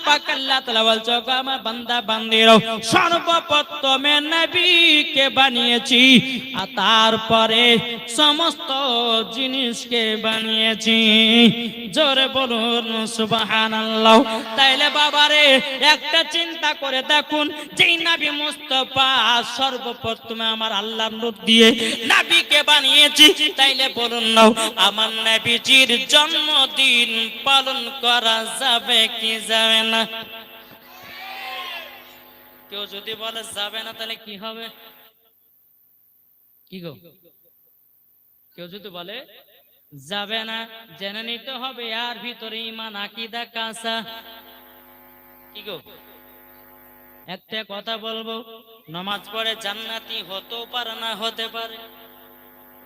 পাক আল্লাহ তাআলা বলছে আমার বান্দা বান্দিরা সর্বপ্রথমে নবীকে বানিয়েছি আর তারপরে সমস্ত জিনিসকে বানিয়েছি। জোরে বলুন সুবহানাল্লাহ। তাইলে বাবারে একটা চিন্তা করে দেখুন, যেই নবী মুস্তাফা সর্বপ্রথমে আমার আল্লাহর নূর দিয়ে নবীকে বানিয়েছি, তাইলে বলুন না আমার নবীজির জন্মদিন পালন করা যাবে কি যাবে না? কেউ যদি বলে যাবে না তাহলে কি হবে? কি গো, কেউ যদি বলে যাবে না, জেনে নিতে হবে আর ভিতরে ঈমান আকীদা কাঁচা। কি গো, একটা কথা বলবো, নামাজ পড়ে জান্নাতি হতেও পারে না হতে পারে,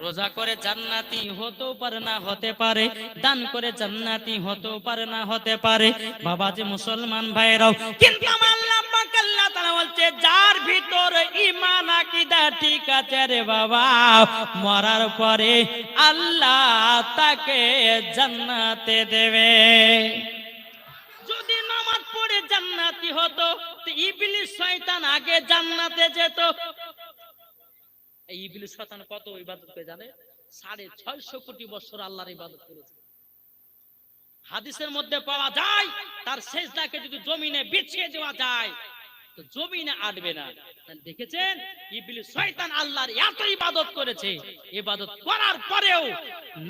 রোজা করে জান্নাতি হতেও পারে না হতে পারে, দান করে জান্নাতি হতেও পারে না হতে পারে। বাবাজি মুসলমান ভাইরাও, কিন্তু আমার আল্লাহ পাক আল্লাহ তাআলা বলছে যার ভিতরে ঈমান আকীদা ঠিক আছে রে বাবা, মরার পরে আল্লাহ তাকে জান্নাতে দেবে। যদি নামাজ পড়ে জান্নাতি হতো তো ইবলিস শয়তান আগে জান্নাতে যেত। এই ইবলিস শয়তান কত ইবাদত করে জানে? 650 কোটি বছর আল্লাহর ইবাদত করেছে। হাদিসের মধ্যে পাওয়া যায় তার সেজদাকে যদি জমিনে বিছিয়ে দেওয়া যায় তো জমিনে আটবে না। দেখেছেন ইবলিস শয়তান আল্লাহর এত ইবাদত করেছে, ইবাদত করার পরেও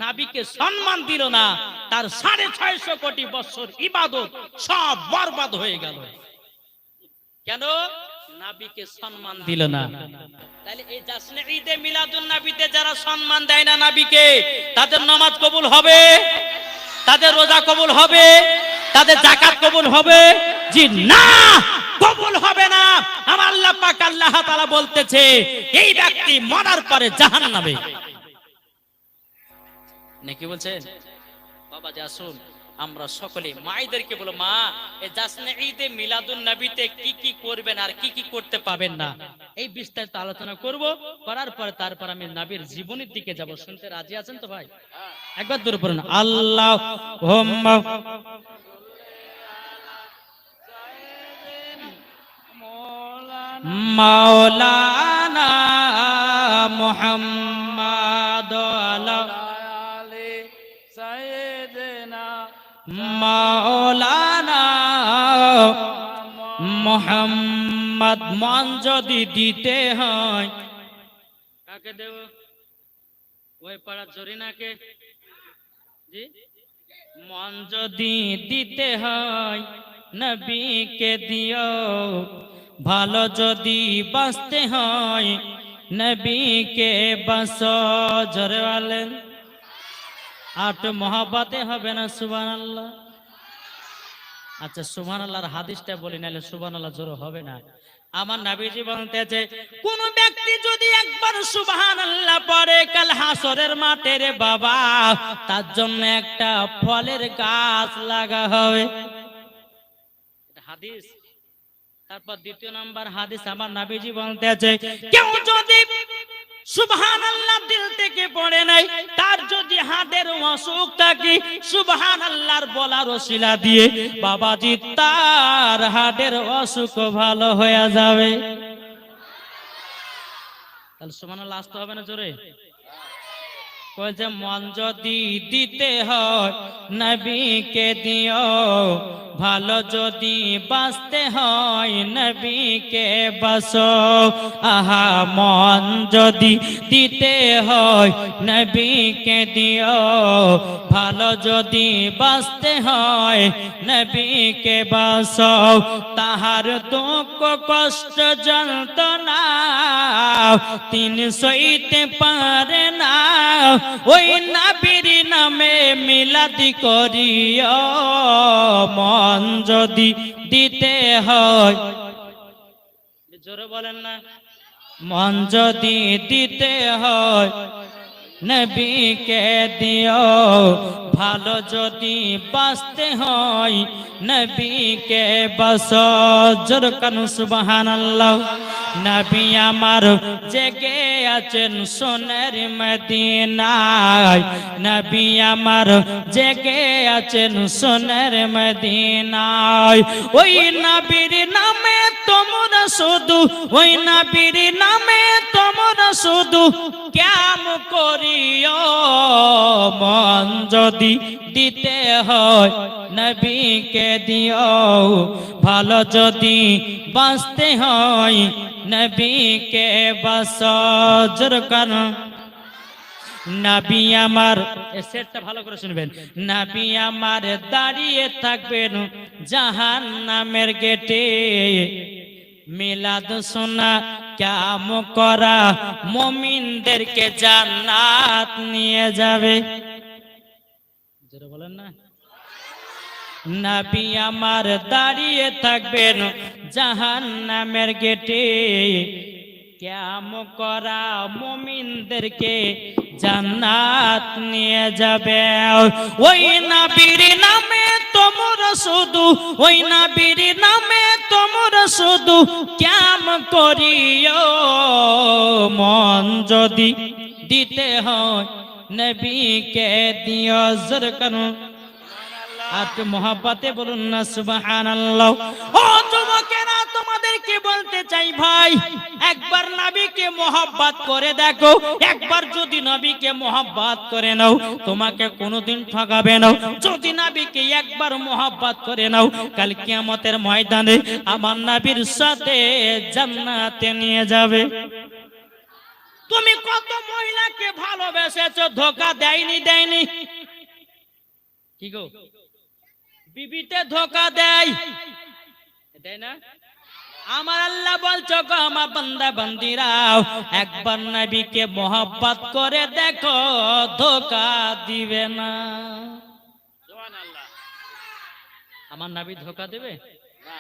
নবীকে সম্মান দিল না, তার 650 কোটি বছর ইবাদত সব বরবাদ হয়ে গেল। কেন? নবীকে সম্মান দিল না। তাহলে এই জাশ্নে ঈদে মিলাদুন নবীতে যারা সম্মান দেয় না নবীকে, তাদের নামাজ কবুল হবে? তাদের রোজা কবুল হবে? তাদের যাকাত কবুল হবে? জি না, কবুল হবে না। আমার আল্লাহ পাক আল্লাহ তাআলা বলতেছে এই ব্যক্তি মরার পরে জাহান্নামে। নাকি বলছেন? বাবা আসুন আমরা সকলে মায়েদেরকে বলো, মা এই জাশ্নে ঈদে মিলাদুন নবীতে কি কি করবেন আর কি কি করতে পাবেন না, এই বিস্তারিত আলোচনা করব। করার পরে তারপর আমি নবীর জীবনের দিকে যাব। শুনতে রাজি আছেন তো ভাই? একবার দূরে পড়ুন আল্লাহুম্মা মাওলানা মুহাম্মাদ আলা মাওলানা মুহাম্মদ। মান যদি দিতে হয় কাকে দেব? ওই পাড়া জরিনাকে। জি, মান যদি দিতে হয় নবীকে দিও, ভালো যদি বাঁচতে হয় নবীকে বাঁচো। জোরে বলেন আর তো মহব্বতে হবে না সুবহানাল্লাহ। আচ্ছা সুবহানাল্লাহর হাদিসটা বলি, নাহলে সুবহানাল্লাহ জোরে হবে না। আমার নবীজি বলতেছে কোন ব্যক্তি যদি একবার সুবহানাল্লাহ পড়ে কাল হাসরের মাঠে রে বাবা তার জন্য একটা ফলের গাছ লাগা হবে। এটা হাদিস। তারপর দ্বিতীয় নাম্বার হাদিস আমার নবীজি বলতেছে কেউ যদি সুবহানাল্লাহ দিল থেকে পড়ে নাই, তার যদি হাতের অসুখ থাকে সুবহানাল্লাহর বলার ওসিলা দিয়ে বাবাজি তার হাতের অসুখ ভালো হয়ে যাবে। তাহলে সুবহানাল্লাহ আসতে হবে না জোরে? কইছে মন যদি দিতে হয় নবীকে দিও, ভালো যদি বাঁচতে হয় নবীকে বাঁচো। আহা মন যদি দিতে হয় নবীকে দিও, ভালো যদি বাঁচতে হয় নবীকে বাঁচো। তাহার দুঃখ কষ্ট যন্ত্রণা তিনি সইতে পারে না, ওই নবীর নামে মিলাদি করিও। মন যদি দিতে হয়, জোরে বলেন না, মন যদি দিতে হয় নবীকে দিও, ভালো যদি বাঁচতে হয় নবীকে বাঁচো। জোরে কান সুবহানাল্লাহ। নবী আমার জেগে আছেন সোনার মদিনায়, নবী আমার জেগে আছেন সোনার মদিনায়। ওই নবীর নামে তোমরা শুধু, ওই নবীর নামে তোমরা শুধু ক্যাম করিও, মন যদি দিতে হয় নবীকে দিও, ভালো যদি বাঁচতে হয় নবীকে বাঁচো। জোর কারণ নবী আমার, এই সেটটা ভালো করে শুনবেন, নবী আমার দাঁড়িয়ে থাকবেন জাহান্নামের গেটে, মিলাদ শোনা কাম করা মুমিনদেরকে জান্নাত নিয়ে যাবে। যারা বলেন না, নবী আমার দাঁড়িয়ে থাকবেন জাহান্নামের গেটে, কাম করা মুমিনদেরকে জান্নাত নিয়ে যাবে। ওই নবীর নামে তোমরা শুধু, ওই নবীর নামে তোমরা শুধু কাম করিও, মন যদি দিতে হয় নবীকে দিও। জোর করুন আপনি মোহাব্বতে বলুন না সুবহানাল্লাহ। ও যুবকেরা, তোমাদেরকে বলতে চাই ভাই, একবার নবীকে মোহাব্বত করে দেখো। একবার যদি নবীকে মোহাব্বত করে নাও, তোমাকে কোনোদিন ঠকাবে না। যদি নবীকে একবার মোহাব্বত করে নাও, কাল কিয়ামতের ময়দানে আমার নবীর সাথে জান্নাতে নিয়ে যাবে। তুমি কত মহিলাকে ভালোবেসেছো, ধোঁকা দেয়নি? দেয়নি? কি গো, বিবিতে ধোঁকা দেয়, দেয় না? আমার আল্লাহ বলছো গো আমার বান্দা বান্দিরাও, একবার নবীকে মোহাব্বত করে দেখো, ধোঁকা দিবে না। সুবহানাল্লাহ। আমার নবী ধোঁকা দেবে না?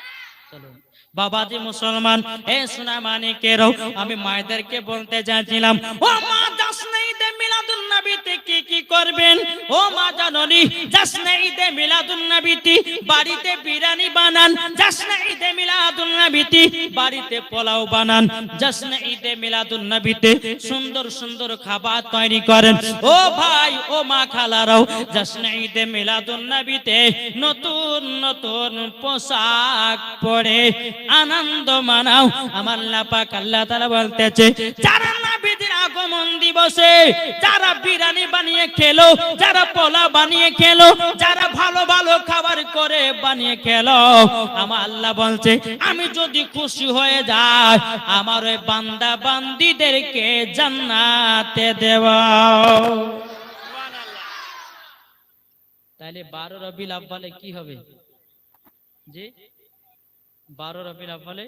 চলো বাবাজি মুসলমান, এ সোনা মানিকেরও আমি মায়েদেরকে বলতে চাইছিলাম, ও মা যাসনা ঈদে মিলাদুন নবীতে কি কি করবেন? ও মা জাননি, যাসনা ঈদে মিলাদুন নবীতে বাড়িতে বিরিয়ানি বানান, যাসনা ঈদে মিলাদুন নবীতে বাড়িতে পোলাও বানান, যাসনা ঈদে মিলাদুন নবীতে সুন্দর সুন্দর খাবার তৈরি করেন। ও ভাই, ও মা খালারাও, যাসনা ঈদে মিলাদুন নবীতে নতুন নতুন পোশাক পরে আনন্দ মানাও। আমার আল্লাহ পাক আল্লাহ তাআলা বলতেছে, যারা নবীর আগমন দিবসে যারা বিরিয়ানি বানিয়ে খেলো, যারা পোলাও বানিয়ে খেলো, যারা ভালো ভালো খাবার করে বানিয়ে খেলো, আমার আল্লাহ বলছে আমি যদি খুশি হয়ে যাই, আমার ওই বান্দা বান্দীদেরকে জান্নাতে দেব। সুবহানাল্লাহ। তাহলে 12 রবিউল আউয়ালে কি হবে? জি, 12 রবিউল আউয়ালে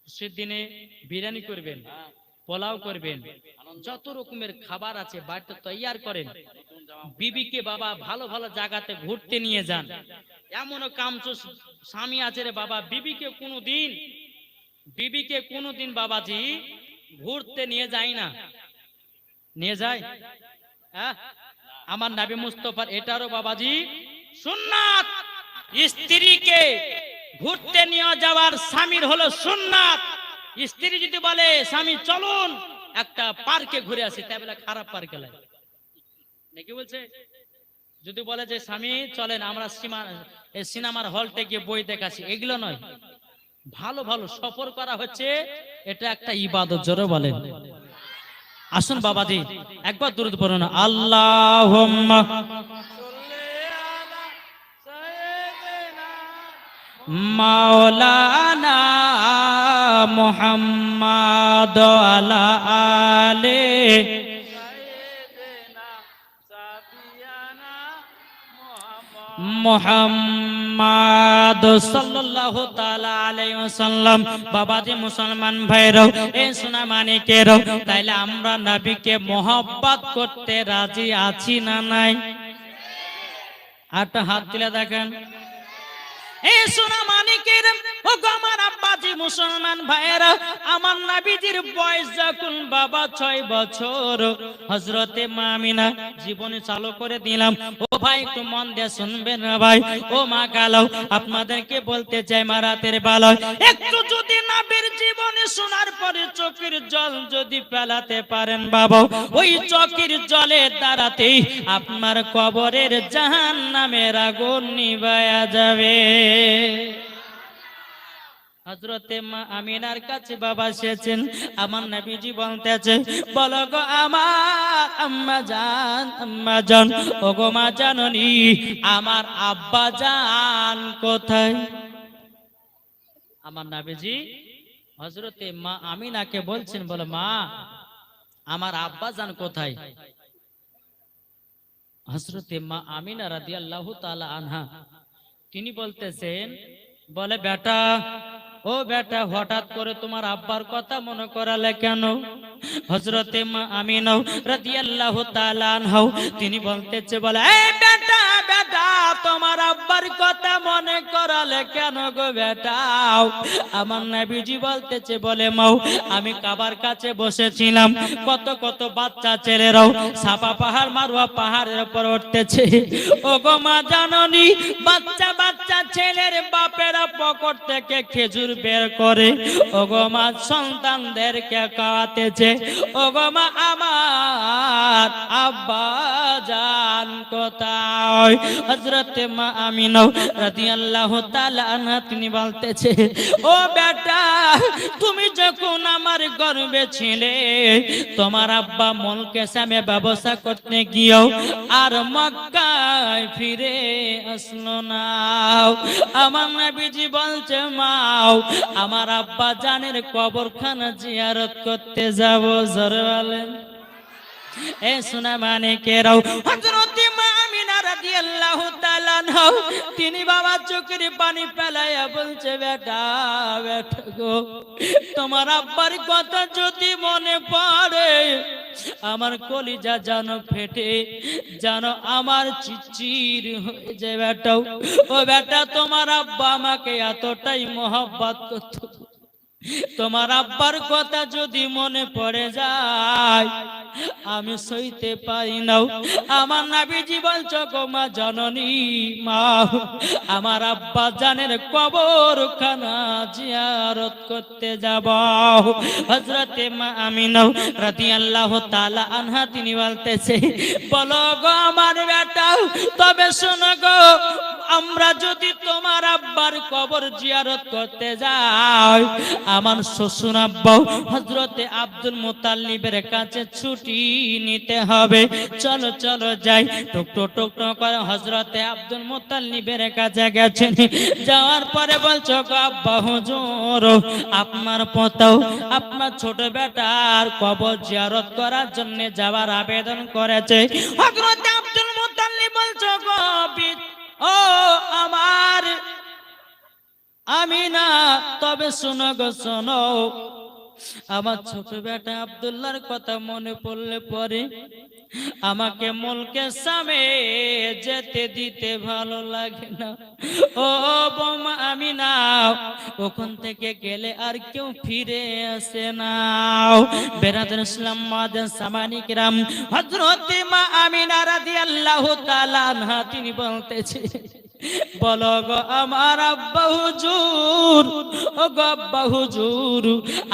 খুশির দিনে বিরিয়ানি করবেন, পোলাও করবেন, যত রকমের খাবার আছে বাড়িতে তৈয়ার করেন, বিবিকে বাবা ভালো ভালো জায়গাতে ঘুরতে নিয়ে যান। এমনও কামচোর স্বামী আছে রে বাবা, বিবিকে কোনোদিন বাবাজি ঘুরতে নিয়ে যায় না। নিয়ে যায়? হ্যাঁ, আমার নবী মুস্তাফার এটারও বাবাজি সুন্নাত। স্ত্রীকে ঘুরতে নিয়ে যাওয়ার স্বামীর হলো সুন্নাত। স্ত্রী যদি বলে স্বামী চলুন একটা পার্কে ঘুরে আসি, তাই বলে খারাপ পার্কে লাগে নাকি? বলছে যদি বলে যে স্বামী চলেন আমরা সিনেমার হলতে গিয়ে বই দেখাছি, এগুলো নয়। ভালো ভালো সফর করা হচ্ছে, এটা একটা ইবাদত। জোরে বলেন। আসুন বাবাজি একবার দুরূদ পড়ুন, আল্লাহুম্মা মাওলানা মুহাম্মাদ আলা আলে মুহাম্মাদ সাল্লাল্লাহু তাআলা আলাইহি ওয়াসাল্লাম। বাবাজি মুসলমান ভাইরাও, এ সোনা মানিকেরাও, তাইলে আমরা নবীকে মোহাব্বত করতে রাজি আছি না নাই? একটা হাত তুলে দেখেন। এই সোনা মানিকের ও গো আমার আব্বাজি মুসলমান ভাইয়েরা, আমার নবীজির বয়স যখন বাবা 6 বছর, হযরতে মা আমিনা জীবনে চালু করে দিলাম। ও ভাই একটু মন দিয়ে শুনবেন না ভাই, ও মা কালো আপনাদেরকে বলতে চাই মা রাতের বেলায় একটু যদি নবীর জীবনে শোনার পরে চোখের জল যদি ফেলাতে পারেন বাবা, ওই চোখের জলের দ্বারাতেই আপনার কবরের জাহান্নামের আগুন নিভায়া যাবে। হযরতে মা আমিনার কাছে বাবা এসেছেন, আমার নবীজি বলতেছে বলো গো আমার আম্মা জান, ও গো মা জাননি আমার আব্বা জান কোথায়? আমার নবীজি হযরতে মা আমিনাকে বলছেন, বলো মা আমার আব্বা জান কোথায়? হযরতে মা আমিনা রাদিয়াল্লাহু তাআলা আনহা তিনি বলতেছেন, বলে বেটা, ও বেটা হঠাৎ করে তোমার আব্বার কথা মনে করালে কেন? হযরতে মা আমিনা রাদিয়াল্লাহু তাআলা আনহা তিনি বলতেছে, বলে এই বেটা বেটা তোমার আব্বার কথা মনে করালে কেন গো বেটা? আমার নবীজি বলতেছে, বলে মাও আমি কাবার কাছে বসেছিলাম, কত কত বাচ্চা ছেলেরাও সাফা পাহাড় মারওয়া পাহাড়ের উপর উঠতেছে, ও গো মা জাননি বাচ্চা বাচ্চা ছেলের বাপেরা পকেট থেকে খেজুর বের করে ও গো মা সন্তানদেরকে খাওয়াতেছে, ও গো মা আমার আব্বা জান কোথায়? হযরতে মা আমিনা রাদিয়াল্লাহু তাআলা আনহা তিনি বলতেছে, ও বেটা তুমি যখন আমার গর্ভে ছিলে তোমার আব্বা মুলকে শামে ব্যবসা করতে গিয়েও আর মক্কায় ফিরে আসলো না। আমার নবীজি বলছে মাও আমার আব্বা জানের কবরখানা জিয়ারত করতে যাব। জোরে বলেন এ সোনা মানে কেরাও হযরতে মা আমিনা রাদিয়াল্লাহু তাআলা আনহা তিনি বাবা চোখের পানি ফেলাইয়া বলছে, বেটা বেটা গো তোমার আব্বার কথা যদি মনে পড়ে আমার কলিজা জানো ফেটে, জানো আমার চিচির হয়ে যায় বেটা। ও বেটা তোমার আব্বা আমাকে এতটাই মহব্বত করত, তোমার আব্বার কথা যদি মনে পড়ে যায় আমি সইতে পারি না। আমার নবীজি বলছো গো মা জননী মা আমার আব্বা জানের কবরখানা জিয়ারত করতে যাব। হযরতে মা আমিনা রাদিয়াল্লাহু তাআলা আনহা তিনি বলতেছে, বলো গো আমার বেটা তবে শোনো গো আমরা যদি তোমার আব্বার কবর জিয়ারত করতে যাই আমার শ্বশুর আব্বা হযরতে আব্দুল মুত্তালিবের কাছে ছুটি নিতে হবে, চলো চলো যাই। টুক টুক টুক টুক করে হযরতে আব্দুল মুত্তালিবের কাছে গেছেন, যাওয়ার পরে বলছো গো আব্বা হুজুর আপনার পোতাও আপনার ছোট বেটার কবর জিয়ারত করার জন্য যাওয়ার আবেদন করেছে। হযরতে আব্দুল মুত্তালিব বলছো গো ও আমার আমিনা তবে শোনো গো শোনো আমার ছোট বেটা আব্দুল্লাহর কথা মনে পড়লে পরে আমাকে মুলকে শামে যেতে দিতে ভালো লাগে না। ও বোমা আমিনা ওখান থেকে গেলে আর কেউ ফিরে আসে না। বেরাদর ইসলাম মাদান সামানি কিরাম হযরতে মা আমিনা রাদিয়াল্লাহু তাআলা আনহা তিনি বলতেছে, বলো গো আমার আব্বা হুজুর, ও গো আব্বা হুজুর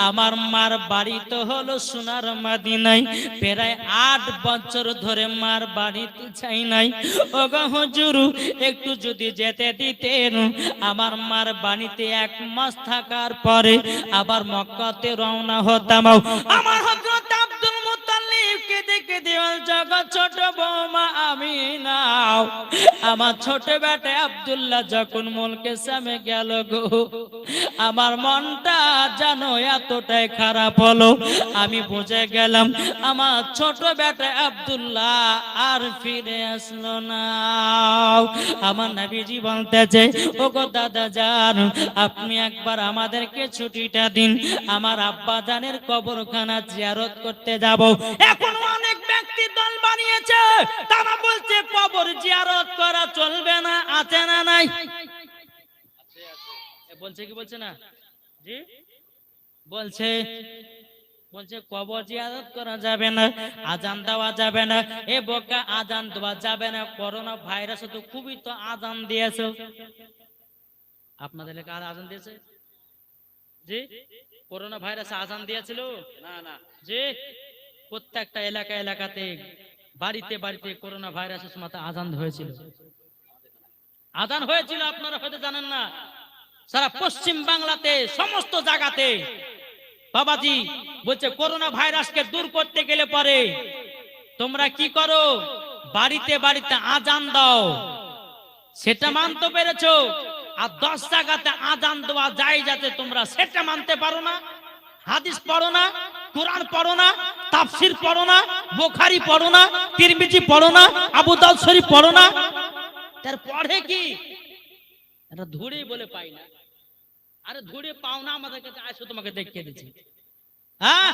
আমার মার বাড়ি তো হলো সোনার মদিনায়, প্রায় 8 বছর ধরে মার বাড়িতে যাই নাই। ও গো হুজুর একটু যদি যেতে দিতেন আমার মার বাড়িতে 1 মাস থাকার পরে আবার মক্কাতে রওনা হতাম। আমার হযরত আব্দুল মুত্তালিবকে দেখে দেওয়াল জগৎ ছোট বৌমা আমিনা আমার ছোট বেটা আব্দুল্লাহ যখন মুলকে শামে গেল গো আমার মনটা জানো এতটাই খারাপ হলো, আমি বুঝে গেলাম আমার ছোট বেটা আব্দুল্লাহ আর ফিরে আসলো না। আমার নবীজি বলতেছে, ও গো দাদা জান আপনি একবার আমাদেরকে ছুটিটা দিন, আমার আব্বা জানের কবরখানা জিয়ারত করতে যাব। এখন অনেক ব্যক্তি দল বানিয়েছে, তারা বলছে কবর জিয়ারত করা চলবে না, আছে না নাই? বলছে কি বলছে না? জি বলছে। বলছে কবর জিয়ারত করা যাবে না, আজান দেওয়া যাবে না। এ বোকা, আজান দেওয়া যাবে না, করোনা ভাইরাস তো খুবই তো আজান দিয়েছে। আপনাদের এলাকায় আজান দিয়েছে? জি, করোনা ভাইরাস আজান দিয়েছিল? না না। জি, প্রত্যেকটা এলাকাতে বাড়িতে বাড়িতে করোনা ভাইরাসের সময় আজান হয়েছিল। আজান হয়েছিল, আপনারা হয়তো জানেন না। সারা পশ্চিম বাংলাতে সমস্ত জায়গাতে বাবাজি বলছে করোনা ভাইরাসকে দূর করতে গেলে পরে তোমরা কি করো, বাড়িতে বাড়িতে আজান দাও। সেটা মানতে পেরেছো? আর 10 জায়গাতে আজান দেওয়া যায় যাতে তোমরা সেটা মানতে পারো না। হাদিস পড়ো না, কোরআন পড়ো না, তাফসির পড়ো না, বুখারী পড়ো না, তিরমিজি পড়ো না, আবু দাউদ শরীফ পড়ো না। তার পড়ে কি? এটা ধরে বলে পাই না। আরে ধরে পাও না, আমাদের কাছে আসো, তোমাকে দেখিয়ে দিচ্ছি। হ্যাঁ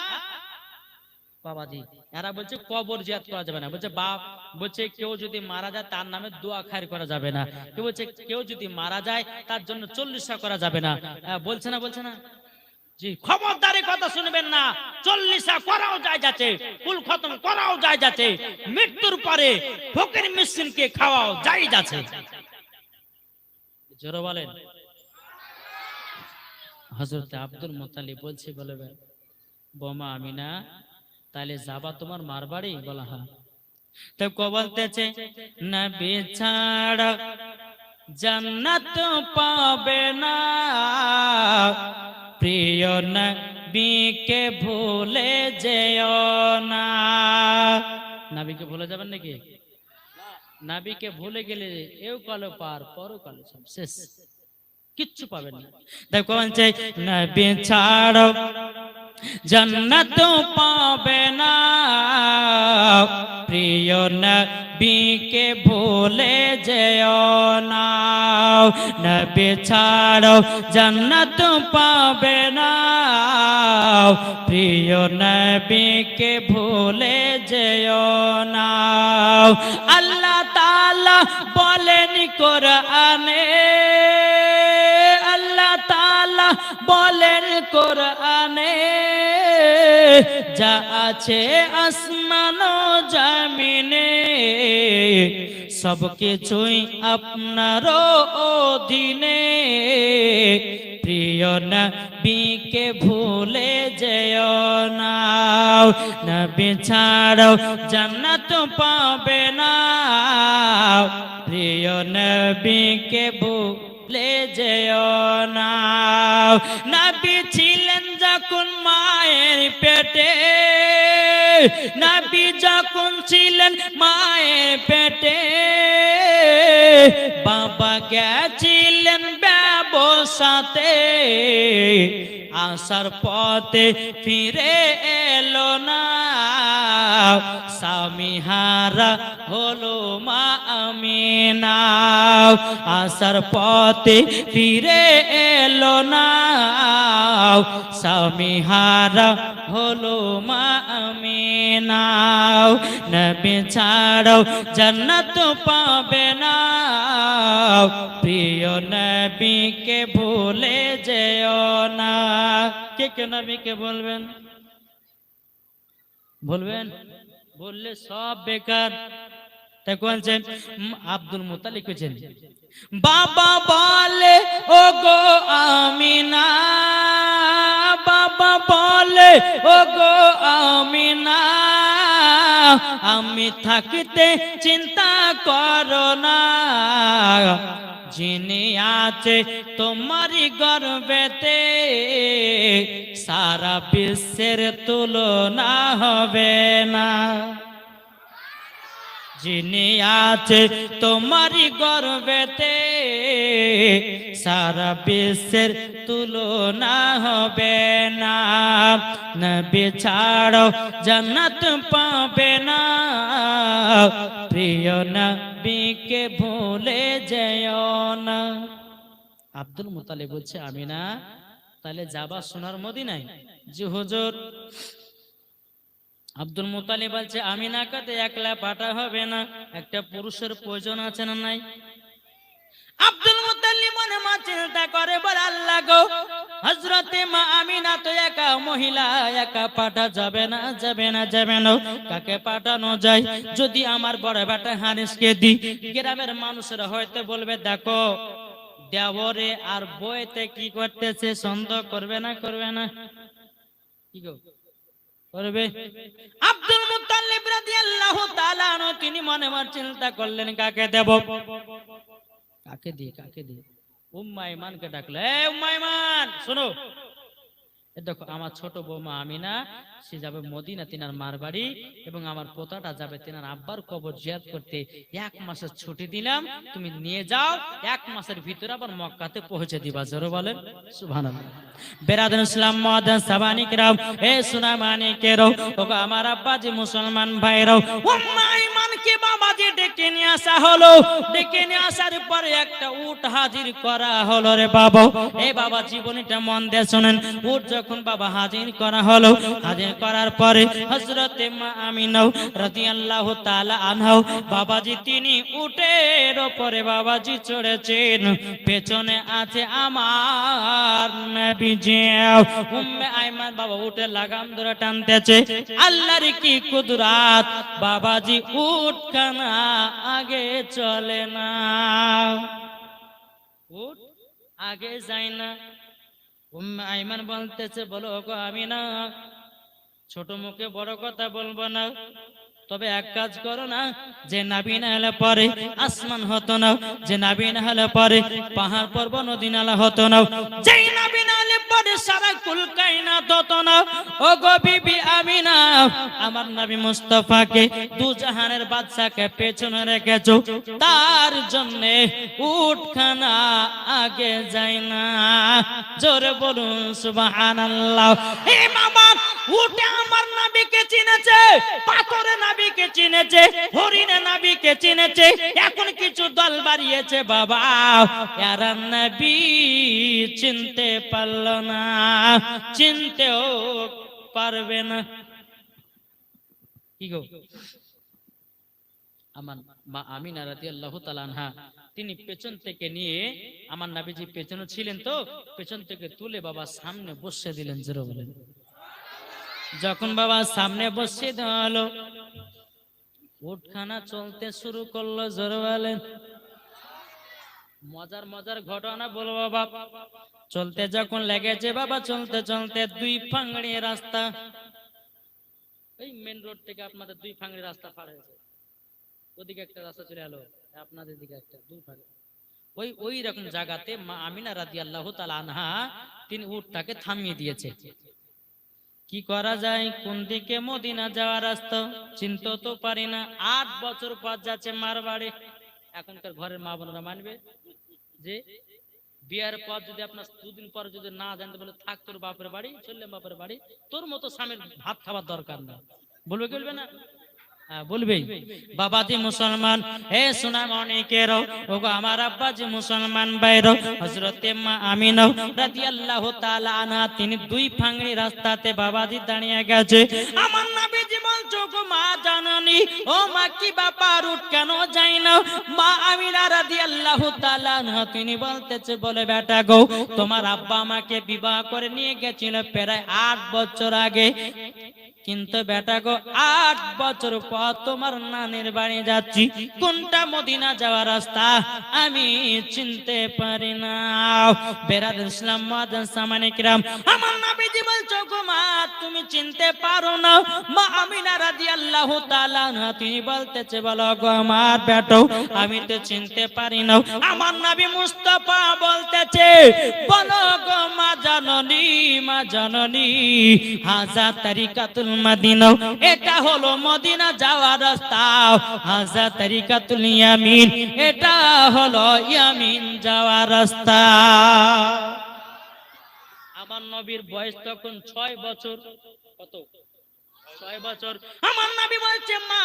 বাবাজি, এরা বলছে কবর জিয়ারত করা যাবে না। বলছে বাপ, বলছে কেউ যদি মারা যায় তার নামে দোয়া খায়ের করা যাবে না। কেউ বলছে কেউ যদি মারা যায় তার জন্য 40টা করা যাবে না। বলছে না, বলছে না? জি, খবরদারি কথা শুনবেন না। 40টা করাও যায় যাচ্ছে, কুল খতম করাও যায় যাচ্ছে, মৃত্যুর পরে ফকির মিসকিনকে খাওয়াও যায় যাচ্ছে। জোরে বলেন। হযরত আব্দুল মুত্তালিব বলছে, বলবে বোমা আমিনা, তাহলে যাবা তোমার মার বাড়ি? বলা হ্যাঁ। তো কো বলতেছে, নবী ছাড়া জান্নাত পাবে না, প্রিয় নবীকে ভুলে যেও না। নবীকে ভুলে যাবেন নাকি? নবীকে ভুলে গেলে এও কালো পার, পরকালে সব শেষ, কিচ্ছু পাবেন না। দেখো বলছে নবী ছাড়া জান্নাত পাবে না, প্রিয় নবীকে ভুলে যেও না। নবী ছাড়া জান্নাত পাবে না, প্রিয় নবীকে ভুলে যেও না। আল্লাহ তাআলা বলেন কোরআনে, আল্লাহ তাআলা বলেন কোরআনে, যা আছে আসমান ও জমিনে সবকিছুই আপনার অধীনে, প্রিয় নবীকে ভুলে যেও না। নবী ছাড়াও জান্নাত পাবে না, প্রিয় নবীকে ভুলে যেও না। নবী ছিলেন যখন মায়ের পেটে, নবী যখন ছিলেন মায়ের পেটে, বাবা গেছিলেন ব্যবসাতে, আসার পথে ফিরে এলো না, স্বামী হারা হলো মা আমিনা। আসার পথে ফিরে এলো না, স্বামী হারা হলো মা আমিনা। নবী ছাড়াও জান্নাত পাবে না, প্রিয় নবীকে ভুলে যেও না। কে কে নবীকে বলবেন? বলবেন? বললে সব বেকার। তাই বলছেন আব্দুল মুত্তালিব বলছেন, বাবা বলে ও গো আমিনা, বাবা বলে ও গো আমিনা, আমি থাকিতে চিন্তা করো না, যিনি আছে তোমারই গর্বেতে, সারা বিশ্বের তুলনা হবে না। যিনি আছে তোমারই গর্বেতে, সারা বিশ্বের তুলনা হবে না। নবী ছাড়াও জান্নাত পাবে না, প্রিয় নবীকে ভুলে যেও না। আব্দুল মুত্তালিব বলছে, আমিনা তাহলে যাবা সোনার মদিনায়? জি হুজুর। আব্দুল মুত্তালিব বলছে, আমিনাকে একলা পাঠা হবে না, একটা পুরুষের প্রয়োজন আছে না নাই? আব্দুল মুত্তালিব মনে মনে চিন্তা করে, বলে আল্লাহ গো, হযরতে মা আমিনা তো একা মহিলা, একা পাঠা যাবে না, যাবে না, যাবে না। কাকে পাঠানো যায়? যদি আমার বড় বেটা হারিসকে দি, গ্রামের মানুষেরা হয়তো বলবে দেখো দেওরে আর বইতে কি করতেছে, সন্দেহ করবে না, করবে না? কি গো করবে? আব্দুল মুত্তালিব রাদিয়াল্লাহু তাআলা আনহু তিনি মনে মনে চিন্তা করলেন কাকে দেব, কাকে দি, কাকে দি? উম্মে আইমানকে ডাকলে, এই উম্মে আইমান শোনো, দেখো আমার ছোট বৌমা আমিনা সে যাবে মদিনা তিনার মার বাড়ি, এবং আমার পোতাটা যাবে তিনার আব্বার কবর জিয়ারত করতে। 1 মাসের ছুটি দিলাম, তুমি নিয়ে যাও, 1 মাসের ভিতরে আবার মক্কাতে পৌঁছে দিবা। জোরে বলেন সুবহানাল্লাহ। বেরাদার ইসলাম মুআদ্দান সাবানি کرام, এ সুনামানি কেরো, ওগো আমার আব্বাজি মুসলমান ভাইরাও, উম্মে আইমানকে বাবাজি ডেকে নিয়ে আসা হলো। ডেকে নিয়ে আসার পরে একটা উট হাজির করা হলো। রে বাবা, এই বাবা জীবনীটা মন দিয়ে শুনেন। উট যখন বাবা হাজির করা হলো, হাজির করার পরে হযরতে মা আমিনা রাদিয়াল্লাহু তাআলা আনহা বাবাজি তিনি উটের উপরে বাবাজি চড়েছেন, পেছনে আছে আমার নবীজি। উম্মে আইমান বাবা উটের লাগাম ধরে টানতেছে। আল্লাহর কি কুদরত, বাবাজি উটখানা আগে চলে না, উট আগে যায় না। উম্মে আইমান বলতেছে বলো গো আমিনা, ছোট মুখে বড় কথা বলবো না, তবে এক কাজ করো না, যে নবী না হলে পরে আসমান হতো না, যে নবী না হলে পরে পাহাড় পর্বত নদী নালা হতো না, যেই নবী না হলে পরে সারা কুল কায়নাত হতো না। ও গো বিবি আমিনা, আমার নবী মুস্তাফাকে দু জাহানের বাদশাকে পেছনে রেখেছো, তার জন্য উটখানা আগে যায় না। জোরে বলুন সুবহানাল্লাহ। হে বাবা, উটে আমার নবীকে চিনেছে, পাথরে নবীকে চিনেছে, হরিণে নবীকে চিনেছে, এখন কিছু দল বাড়িয়েছে বাবা, এরা নবী চিনতে পারল না, চিনতেও পারবে না। কি গো, আমার মা আমিনা রাদিয়াল্লাহু তাআলা আনহা তিনি পেছন থেকে নিয়ে, আমার নবীজি পেছনে ছিলেন তো, পেছন থেকে তুলে বাবা সামনে বসে দিলেন। জোরে বলেন। যখন বাবা সামনে বসে দেওয়া হলো, উটখানা চলতে শুরু করলো। জোরে বলেন। মজার মজার ঘটনা বলবো বাবা। চলতে যখন লেগেছে বাবা, চলতে চলতে 2 ফাংড়ি রাস্তা, এই মেন রোড থেকে আপনাদের 2 ফাংড়ি রাস্তা পার হয়েছে, ওদিকে একটা রাস্তা চলে এলো, আপনাদের দিকে একটা, 2 ফাংড়ি। ওই রকম জায়গাতে মা আমিনা রাদিয়াল্লাহু তাআলা আনহা তিনি উটটাকে থামিয়ে দিয়েছে। কি করা যায়, কোন দিকে মদিনা যাওয়ার রাস্তা চিনতে তো পারি না। 8 বছর পর যাচ্ছে মার বাড়ি। এখনকার ঘরের মা বোনেরা মানবে যে বিয়ার পর যদি আপনার 2 দিন পর যদি না জানতে বলে থাক তোর বাপের বাড়ি, চললে বাপের বাড়ি, তোর মতো স্বামীর ভাত খাবার দরকার না, বলবে কি বলবে না? বলবেই। বাবাজি মুসলমান, হে সোনামণিকেরও, ওগো আমার আব্বাজি মুসলমান ভাইরও, হযরতে মা আমিনা রাদিয়াল্লাহু তাআলা আনহা তিনি 2 ফাংড়ি রাস্তাতে বাবাজি দাঁড়িয়ে গেছে। আমার নবীজি বলছো গো মা জাননী, ও মা কি ব্যাপার, উঠ কেন যাই না? মা আমিনা রাদিয়াল্লাহু তাআলা আনহা তিনি বলতেছে বলে বেটা গো, তোমার আব্বা আমাকে বিবাহ করে নিয়ে গেছিল প্রায় 8 বছর আগে, কিন্তু বেটা গো 8 বছর পর তোমার নানির বাড়ি যাচ্ছি, কোনটা মদিনা যাওয়ার রাস্তা আমি চিনতে পারি না। বেরাদার ইসলাম মুআদ্দান সামানি کرام, আমার নবীজি বলছো গো মা তুমি চিনতে পারো না? মা আমিনা রাদিয়াল্লাহু তাআলা আনহা তিনি বলতেছে বলো গো আমার বেটো আমি তো চিনতে পারি না। আমার নবী মুস্তাফা বলতেছে বলো গো মা জাননী, মা জাননী, হাজা তরিকাতুল মদিনা, এটা হলো মদিনা যাওয়ার রাস্তা, হাজা তরিকাতুল ইয়ামিন, এটা হলো ইয়ামিন যাওয়ার রাস্তা। আমার নবীর বয়স তখন 6 বছর। কত? 6 বছর। আমার নবী বলছে মা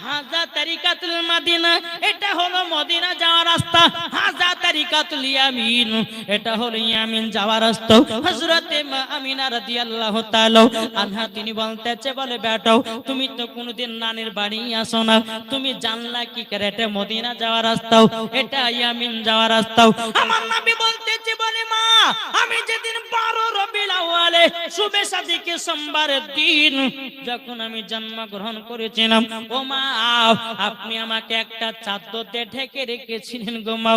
হাজা তরিকাতুল মদিনা, এটা হলো মদিনা যাওয়ার রাস্তা, হাজা তরিকাতুল ইয়ামিন, এটা হলো ইয়ামিন যাওয়ার রাস্তা। হযরতে মা আমিনা রাদিয়াল্লাহু তাআলা আনহা তিনি বলতেছে বলে বেটাও তুমি তো কোনোদিন নানির বাড়ি আসো না, তুমি জানলা কি করে এটা মদিনা যাওয়ার রাস্তা, এটা ইয়ামিন যাওয়ার রাস্তা? আমার নবী বলতেছে বলে মা আমি যেদিন 12 শুভে শাদীকে সোমবারের দিন যখন আমি জন্মগ্রহণ করেছিলাম, ও মা আপনি আমাকে একটা চাদরতে ঢেকে রেখেছিলেন গো মা।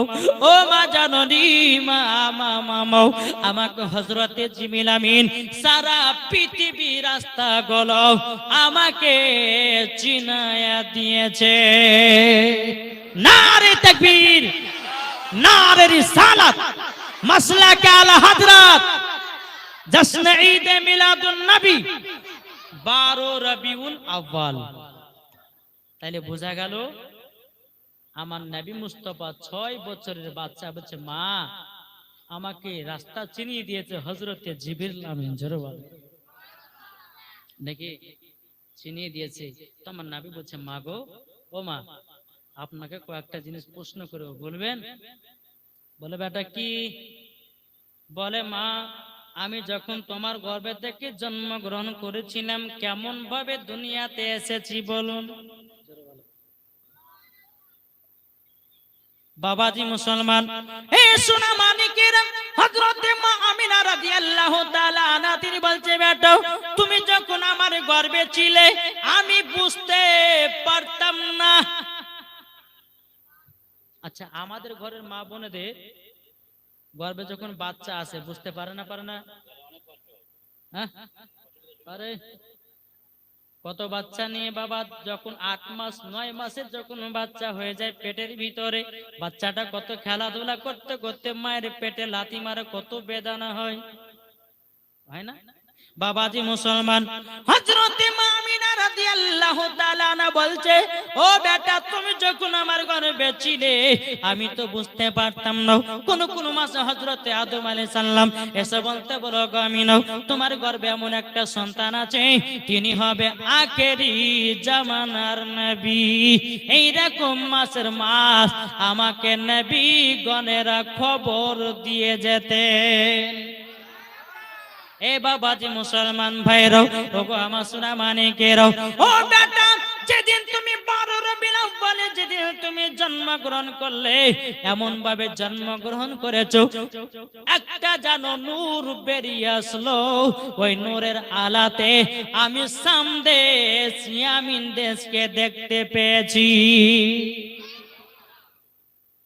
ও মা জাননি মা মা মা আমাকে হযরতে জিবরিল আমিন সারা পৃথিবী রাস্তা গুলো আমাকে চিনায়া দিয়েছে। নারে তাকবীর, নারে রিসালাত, মাসলাকে আলা হযরত, জশ্ন ঈদ মিলাদুন নবী 12 রবিউল আউয়াল। তাইলে বোঝা গেল আমার নবী মুস্তাফা 6 বছরের বাচ্চা বলছে মা আমাকে রাস্তা চিনিয়ে দিয়েছে হযরতে জিবরিল আমিন। জোরে বল নাকি চিনিয়ে দিয়েছে। তো আমার নবী বলছে মা গো, ও মা আপনাকে কয়েকটা জিনিস প্রশ্ন করে বলবেন? বলে বেটা কি? বলে মা আমি যখন তোমার গর্ভে থেকে জন্মগ্রহণ করেছিলাম কেমন ভাবে দুনিয়াতে এসেছি বলুন? বাবাজি মুসলমান, হে সোনা মানিকেরা, হযরতে মা আমিনা রাদিয়াল্লাহু তাআলা আনহা তিনি বলছে বেটা তুমি যখন আমার গর্ভে ছিলে আমি বুঝতে পারতাম না। আচ্ছা আমাদের ঘরের মা বোনেদের গর্ভে যখন বাচ্চা আসে বুঝতে পারে না? পারে না? হ্যাঁ আরে কত বাচ্চা নিয়ে বাবা যখন 8 মাস 9 মাসের যখন বাচ্চা হয়ে যায় পেটের ভিতরে, বাচ্চাটা কত খেলাধুলা করতে করতে মায়ের পেটে লাথি মারে, কত বেদনা হয়, হয় না বাবাজি মুসলমান? হযরতে মা আমিনা রাদিয়াল্লাহু তাআলা আনহা বলছে ও বেটা তুমি যখন আমার গর্ভে ছিলে আমি তো বুঝতে পারতাম না। কোন কোন মাসে হযরতে আদম আলাইহিস সালাম এসে বলতে বলো গো আমিনা তোমার গর্ভে এমন একটা সন্তান আছে তিনি হবে আখেরি জামানার নবী। এইরকম মাসের মাস আমাকে নবী গণেরা খবর দিয়ে যেতেন। এ বাবাজি মুসলমান ভাইরাও, ওগো আমার সোনা মানিকেরাও, ও বেটা যেদিন তুমি 12 রবিউল আউয়ালে যেদিন তুমি জন্মগ্রহণ করলে এমন ভাবে জন্মগ্রহণ করেছো একটা জানো নূর বেরিয়ে আসলো, ওই নূরের আলাতে আমি সামদেশ ইয়ামিন দেশকে দেখতে পেয়েছি।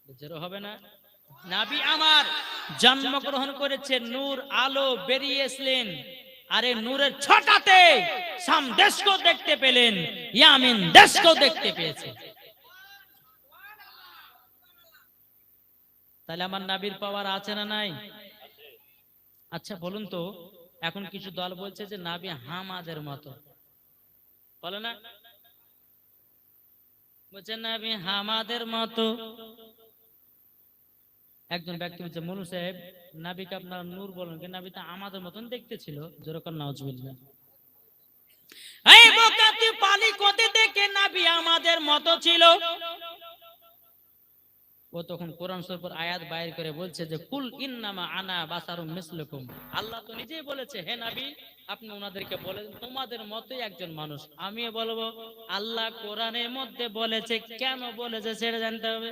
বুঝতে হবে না? নবী আমার জন্মগ্রহণ করেছে, নূর আলো বেরিয়েছিলেন, আরে নূরের ছটাতে সাম দেশকেও দেখতে পেলেন, ইয়ামিন দেশকেও দেখতে পেয়েছে। তাহলে আমার নবীর পাওয়ার আছে না নাই? আচ্ছা বলুন তো, এখন কিছু দল বলছে যে নবী হামাদের মতো, বলে না? বলছে নবী হামাদের মতো। একজন ব্যক্তি বলছে মুলু সাহেব নবীকে আপনার নূর বলেন কি? নবী তো আমাদের মতন দেখতে ছিল। যেরকম নাউজুবিল্লাহ। এই বকাতি পালি কোতে দেখে নবী আমাদের মতো ছিল। ও তখন কোরআন শরীফের আয়াত বাইর করে বলছে যে কুল ইন্নামা আনা বাসারুম মিসলুকুম। আল্লাহ তো নিজেই বলেছে হে নবী আপনি ওনাদেরকে বলেন তোমাদের মতোই একজন মানুষ। আমি বলবো আল্লাহ কোরআনের মধ্যে বলেছে, কেন বলেছে সেটা জানতে হবে।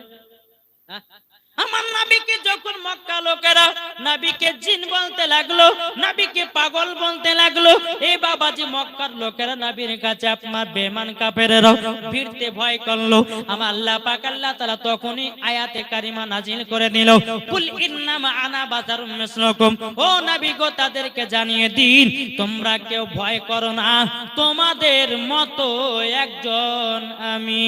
আমার নবীকে যখন মক্কা লোকেরা নবীকে জিন বলতে লাগলো, নবীকে পাগল বলতে লাগলো, এই বাবাজি মক্কার লোকেরা নবীর কাছে আপনার বেঈমান কাফেররা ভিড়তে ভয় করলো। আমার আল্লাহ পাক আল্লাহ তাআলা তখনই আয়াতে কারিমা নাজিল করে দিল কুল ইন্নামা আনা বাশারুম মিসলুকুম। ও নবী গো তাদেরকে জানিয়ে দিন তোমরা কেউ ভয় করো না, তোমাদের মতো একজন আমি।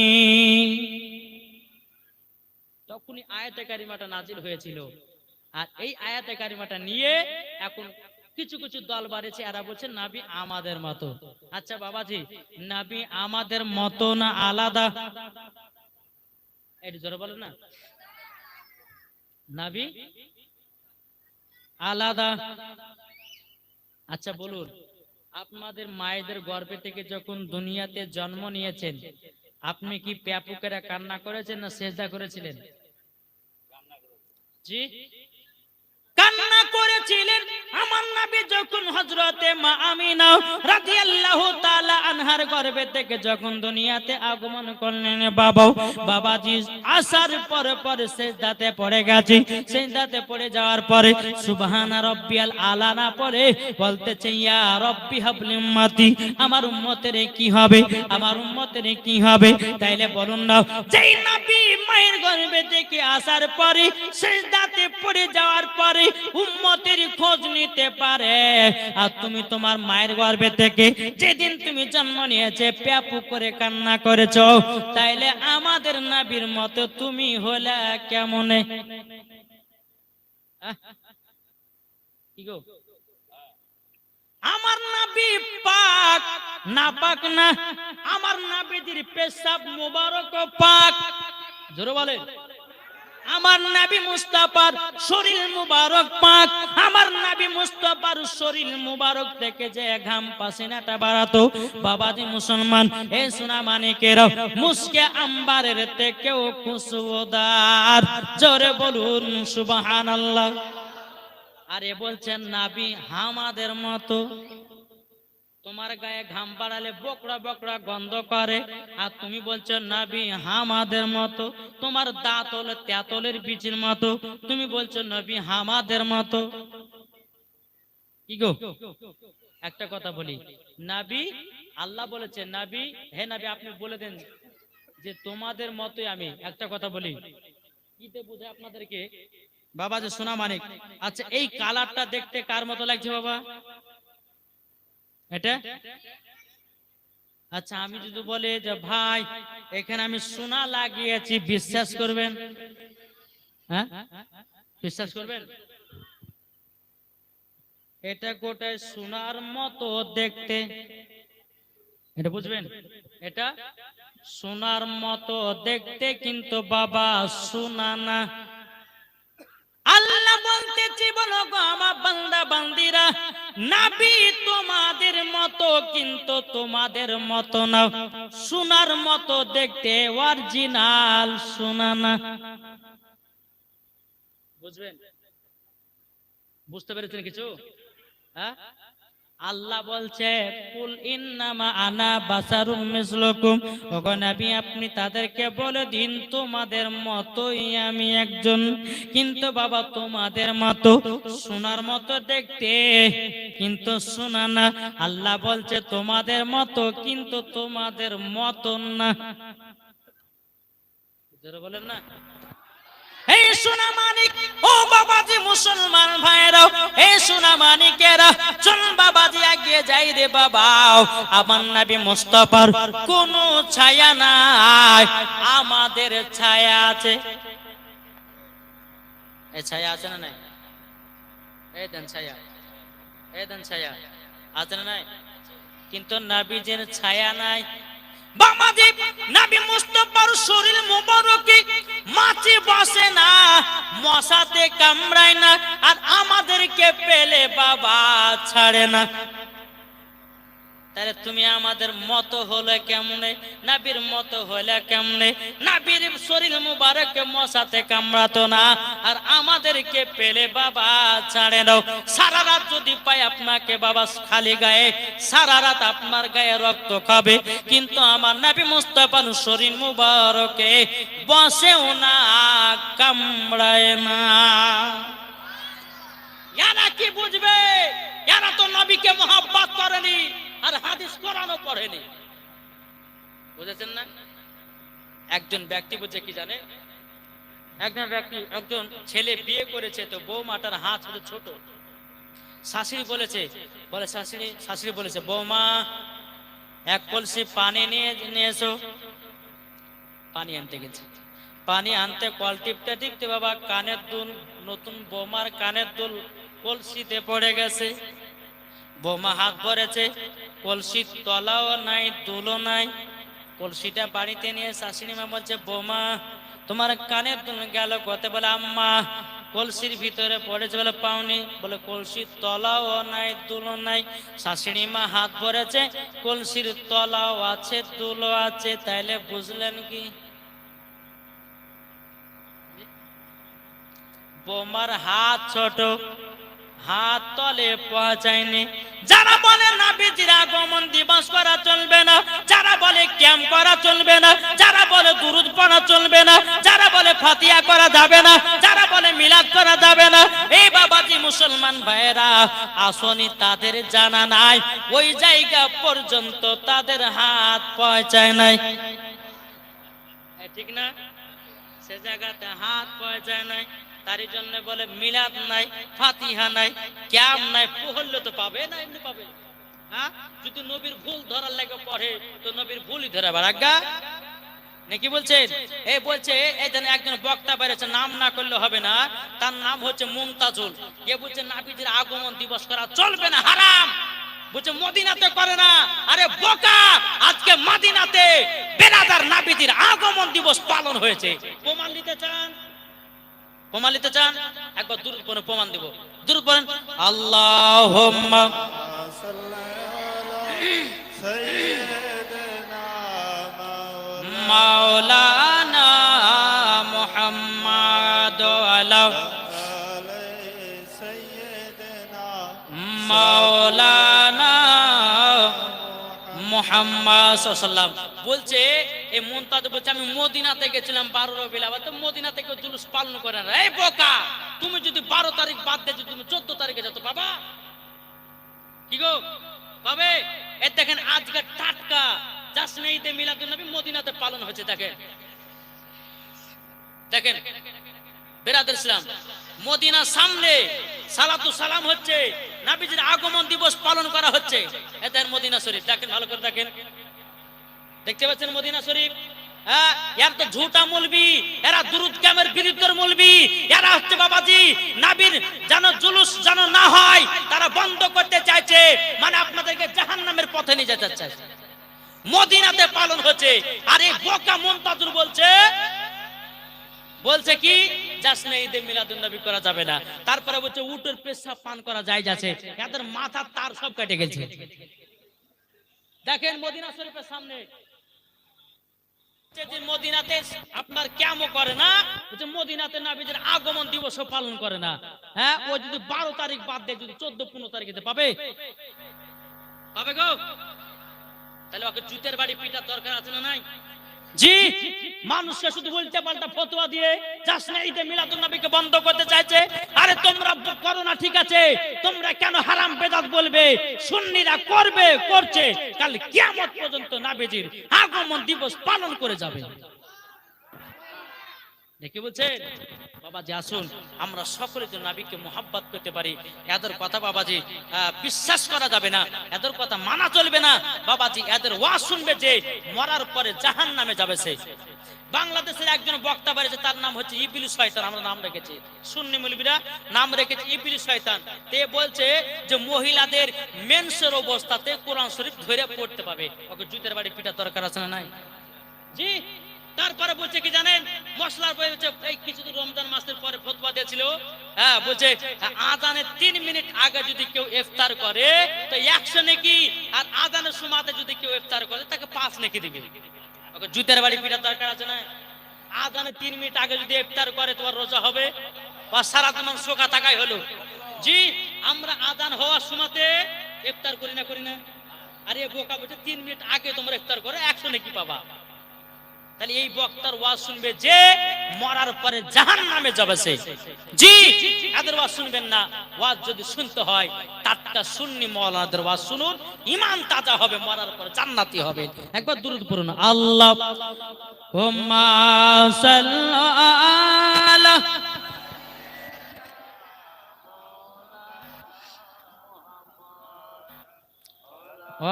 তখনই আয়াতে কারিমাটা নাজিল হয়েছিল। আর এই আয়াতে কারিমাটা নিয়ে এখন কিছু কিছু দল বাড়িয়েছে, এরা বলছে নবী আমাদের মতো। আচ্ছা বাবাজি নবী আমাদের মতো না আলাদা? একটু জোরে বলেন না। নবী আলাদা। আচ্ছা বলুন আপনাদের মায়েদের গর্ভে থেকে যখন দুনিয়াতে জন্ম নিয়েছেন আপনি কি প্যাপুকেরা কান্না করেছেন না সেজদা করেছিলেন? জি কান্না করেছিলেন। আমার নবী যখন হযরতে মা আমিনা রাদিয়াল্লাহু তাআলা আনহার গর্ভে থেকে যখন দুনিয়াতে আগমন করলেন, বাবাজি আসার পরে সিজদাতে পড়ে গেছে। সিজদাতে পড়ে যাওয়ার পরে সুবহানা রাব্বিয়াল আলা না পড়ে বলতেছে ইয়া রাব্বি হাবলি উম্মতি, আমার উম্মতের কি হবে, আমার উম্মতের কি হবে। তাইলে বলুন না, যেই নবী মায়ের গর্ভে থেকে আসার পরে সিজদাতে পড়ে যাওয়ার পরে উম্মতের খোঁজ নিতে পারে, আর তুমি তোমার মায়ের গর্ভে থেকে যেদিন তুমি জন্ম নিয়েছে প্যাপু করে কান্না করেছো, তাইলে আমাদের নবীর মতো তুমি হলে কেমনে? কি গো, আমার নবী পাক না পাক না? আমার নবীর পেশাব মুবারক পাক, জোরে বলে। আমার নবী মুস্তাফার শরীর মুবারক পাক, আমার নবী মুস্তাফার শরীর মুবারক থেকে যে ঘাম পাসিনাটা বাড়াতো, বাবাজি মুসলমান এই সোনা মানিকেরা, মুস্কে আম্বারের থেকেও খুশবুদার, জোরে বলুন সুবহানাল্লাহ। আরে বলছেন নবী আমাদের মতো, তোমার গায়ে ঘাম বাড়ালে বকরা বকরা গন্ধ করে, আর তুমি বলছো নবী আমাদের মতো, তোমার দাঁত হলো তেঁতুলের বীজের মতো, তুমি বলছো নবী আমাদের মতো। কি গো, একটা কথা বলি, নবী আল্লাহ বলেছে নবী, হে নবী আপনি বলে দেন যে তোমাদের মতোই আমি। একটা কথা বলি, কিতে বুঝে আপনাদেরকে বাবা যে সোনা মানিক। আচ্ছা এই কালারটা দেখতে কার মতো লাগছে বাবা? এটা আচ্ছা আমি যদি বলে যে ভাই এখানে আমি সোনা লাগিয়েছি, বিশ্বাস করবেন? হ্যাঁ বিশ্বাস করবেন? এটা গোটায় সোনার মতো দেখতে, এটা বুঝবেন? এটা সোনার মতো দেখতে কিন্তু বাবা সোনা না। আল্লাহ বলতেছি বলো গো আমার বান্দা বান্দিরা, নবী তোমাদের মতো কিন্তু তোমাদের মতো না, সোনার মতো দেখতে, অরিজিনাল সোনা না। বুঝবেন? বুঝতে পেরেছেন কিছু? হ্যাঁ আল্লাহ বলছে কুল ইন্নামা আনা বাসারুম মিসলুকুম, ওগো নবী আপনি তাদেরকে বলে দিন তোমাদের মতোই আমি একজন, কিন্তু বাবা তোমাদের মতো সোনার মতো দেখতে কিন্তু সোনা না। আল্লাহ বলছে তোমাদের মতো কিন্তু তোমাদের মতো না। বলেন না এই সোনা মানিক, ও বাবাজি মুসলমান ভাইরা, এই সোনা মানিকেরা, চল বাবাজি এগিয়ে যাই রে বাবা। আমার নবী মুস্তাফার কোনো ছায়া নাই, আমাদের ছায়া আছে। এই ছায়া আছে না নাই? এই দেন ছায়া, এই দেন ছায়া আছে না নাই? কিন্তু নবীজির ছায়া নাই। বাবাজি নবী মুস্তাফার শরীর মুবারকে মাছি বসে না, মশাতে কামড়ায় না, আর আমাদেরকে পেলে বাবা ছাড়ে না। তাহলে তুমি আমাদের মতো হলে কেমনে, নবীর মতো হলে কেমনে? নবীর শরীর মুবারকে মশাতে কামড়াতো না, আর আমাদেরকে পেলে বাবা ছাড়ে নাও। সারা রাত যদি পাই আপনাকে বাবা খালি গায়ে, সারা রাত আপনার গায়ে রক্ত খাবে, কিন্তু আমার নবী মুস্তাফার শরীর মুবারকে বসেও না, কামড়ায় না। এরা কি বুঝবে? এরা তো নবীকে মহব্বত করেনি আর হাদিস কোরআনও পড়েনি। বুঝেছেন না? একজন ব্যক্তি বুঝে কি জানে, একজন ছেলে বিয়ে করেছে, তো বৌমাটার হাত ছোট। শাশুড়ি বলেছে, শাশুড়ি বলেছে বৌমা এক কলসি পানি নিয়ে এসো। পানি আনতে গেছে, পানি আনতে কল টিপতে টিপতে বাবা কানের দুল, নতুন বৌমার কানের দুল কলসিতে পড়ে গেছে। বৌমা হাত ভরেছে, কলসির তলাও নাই, দুলও নাই। কলসিটা বাড়িতে নিয়ে শাশুড়ি মা বলছে বৌমা তোমার কানের দুল গেল কত? বলে আম্মা কলসির ভিতরে পড়েছে। বলে পাওনি? বলে কলসির তলাও নাই, দুলও নাই। শাশুড়ি মা হাত ভরেছে, কলসির তলাও আছে, দুলও আছে। তাইলে বুঝলেন কি? বৌমার হাত ছোট হাত তলে পৌঁছায়নি। যারা বলে নবীজির আগমন দিবস করা চলবে না, যারা বলে ক্যাম্প করা চলবে না, যারা বলে দুরূদ পড়া চলবে না, যারা বলে ফাতিহা করা যাবে না, যারা বলে মিলাদ করা যাবে না, এই বাবাজি মুসলমান ভাইয়েরা আসনি তাদের জানা নাই, ওই জায়গা পর্যন্ত তাদের হাত পৌঁছায় নাই। ঠিক না? সে জায়গাতে হাত পৌঁছায় নাই, তারই জন্য বলে মিলাদ নাই, ফাতিহা নাই, ক্যাম্প নাই। পড়লে তো পাবে না, এমনি পাবে। হ্যাঁ, যদি নবীর ভুল ধরার লাগে পড়ে তো নবীর ভুলই ধরে বারাগা নাকি বলছেন? এই বলছে এখানে একজন বক্তা বেরিয়েছে, নাম না করলে হবে না, তার নাম হচ্ছে মুমতাজুল। এ বলছে নবীজির আগমন দিবস করা চলবে না, হারাম। বলছে মদিনাতে করে না। আরে বোকা, আজকে মদিনাতে বেরাদার নবীজির আগমন দিবস পালন হয়েছে। প্রমাণ নিতে চান? প্রমাণ নিতে চান? একবার দুরূদ পড়ে প্রমাণ দেব। দুরূদ পড়েন। আল্লাহুম্মা মাওলানা মুহাম্মাদ আলা মাওলানা মুহাম্মদ সাল্লাল্লাহু বলছে এই মুনতাজ বলছে আমি মদিনাতে গেছিলাম 12 রবিউল আওয়াল, তো মদিনা থেকে জুলুস পালন করে না। এই বোকা, তুমি যদি 12 তারিখ বাদ দিয়ে যদি তুমি 14 তারিখে যাও তো বাবা কি গো পাবে। এই দেখেন আজকে টাটকা জাশ্নে ঈদে মিলাদুন নবী মদিনাতে পালন হচ্ছে। দেখেন দেখেন বেরাদার ইসলাম, মদিনার সামনে সালাতু সালাম হচ্ছে, নবীজির আগমন দিবস পালন করা হচ্ছে। এদের মদিনা শরীফ দেখেন, ভালো করে দেখেন, দেখতে পাচ্ছেন মদিনা শরীফ? হ্যাঁ, এরা তো ঝুটা মৌলবি, এরা দুরূদ কামের বিরুদ্ধের মৌলবি। এরা হচ্ছে বাবাজি নবীর যেন জুলুস যেন না হয় তারা বন্ধ করতে চাইছে, মানে আপনাদেরকে জাহান্নামের পথে নিয়ে যেতে চাইছে। মদিনাতে পালন হচ্ছে, আর এই বোকা মুনতাজুর বলছে কি জাশ্নে ঈদে মিলাদুন নবী করা যাবে না। তারপরে বলছে উটের পেশাব পান করা যায় যাচ্ছে। এদের মাথার তার সব কেটে গেছে। দেখেন মদিনা শরীফের সামনে মদিনাতে আপনার কেমন করে না, মদিনাতে নবীজির আগমন দিবস পালন করে না। হ্যাঁ, ও যদি 12 তারিখ বাদ দিয়ে যদি 14-15 তারিখে পাবে পাবে গো, তাহলে ওকে জুতের বাড়ি পিটার দরকার আছে না নাই? জি, মানুষকে শুধু উল্টা পাল্টা ফতোয়া দিয়ে জাশ্নে ঈদে মিলাদুন নবীকে বন্ধ করতে চাইছে। আরে তোমরা করো না, ঠিক আছে, তোমরা কেন হারাম বেদাত বলবে? সুন্নিরা করবে, করছে, কাল কিয়ামত পর্যন্ত নবীজির আগমন দিবস পালন করে যাবে। দেখি বলছেন বাবাজি, আসুন আমরা সকলে যেন নবীকে মুহাব্বত করতে পারি। এদের কথা বাবাজি বিশ্বাস করা যাবে না, এদের কথা মানা চলবে না বাবাজি। এদের ওয়াজ শুনবে যে মরার পরে জাহান্নামে যাবে সে। বাংলাদেশের একজন বক্তা বেরিয়েছে, তার নাম হচ্ছে ইবলিস শয়তান। আমরা নাম রেখেছি, সুন্নি মৌলবীরা নাম রেখেছে ইবলিস শয়তান। তে বলছে যে মহিলাদের মেন্সের অবস্থাতে কোরআন শরীফ ধরে পড়তে পাবে। ওকে জুতের বাড়ি পিটার দরকার আছে না নাই? জি। তারপরে বলছে কি জানেন, মশলার বই হচ্ছে এই কিছুদিন রমজান মাসের পরে ফতোয়া দিয়েছিল। হ্যাঁ, বলছে আজানের 3 মিনিট আগে যদি কেউ ইফতার করে তো 100 নেকি, আর আজানের সময়তে যদি কেউ ইফতার করে তাকে 5 নেকি দিবে। ওকে জুতের বাড়ি পিটার দরকার আছে না? আজানের 3 মিনিট আগে যদি ইফতার করে তোমার রোজা হবে, বা সারা দিন শোকা থাকাই হলো। জি, আমরা আজান হওয়ার সময়তে ইফতার করি না? আরে বোকা, বলছে 3 মিনিট আগে তোমরা ইফতার করে 100 নেকি পাবা। তাহলে এই বক্তার ওয়াজ শুনবে যে মরার পরে জাহান্নামে যাবে সে। জি, এদের ওয়াজ শুনবেন না। ওয়াজ যদি শুনতে হয় টাটকা সুন্নি মাওলানাদের ওয়াজ শুনুন, ঈমান তাজা হবে, মরার পরে জান্নাতি হবে। একবার দুরূদ পড়ুন। আল্লাহুম্মা সাল্লি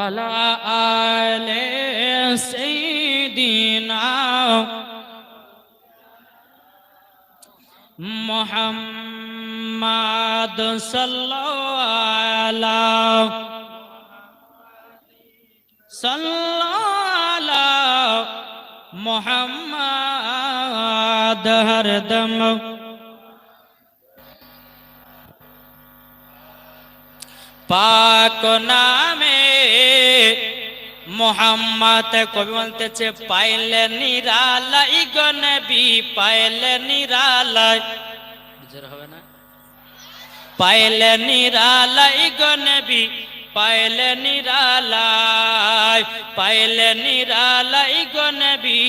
আলা আলি সাইয়্যিদিনা মুহাম্মাদ সাল্লাল্লাহু মুহাম্মাদ হরদম পাক নামে মোহাম্মদ। কবি বলতেছে পাইলে নিরালাই গো নবী, পাইলে নিরালাই। বুঝতে হবে না? পাইলে নিরালাই গো নবী পাইলে নিরালাই, পাইলে নিরালাই গো নবী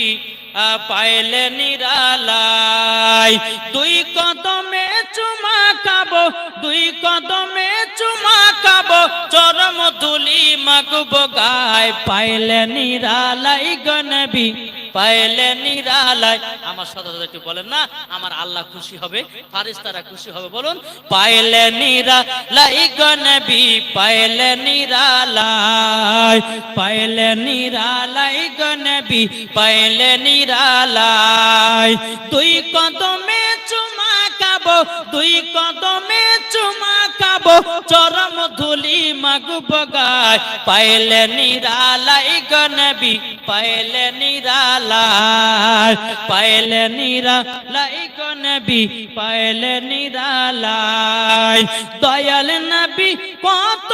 পাইলে নিরালাই। দুই কদমে চুমা খাবো, দুই কদমে চুমা খাবো, চরম ধুলি মাগবো গায়, পাইলে নিরালাই গো নবী পাইলে নিরালাই। আমার সাথে সাথে একটু বলেন না, আমার আল্লাহ খুশি হবে, ফারিস্তারা খুশি হবে, বলুন পাইলে নিরালাই গো নবী পাইলে নিরালাই, পাইলে নিরালাই গো নবী পাইলে নিরালাই। দুই কদমে চুমা খাবো, দুই কদমে চুমা খাবো, চরম ধুলি মাগবো গায়, পাইলে নিরালাই গো নবী পাইলে নিরালাই, পাইলে নিরালাই গো নবী পাইলে নিরালাই। দয়াল নবী কত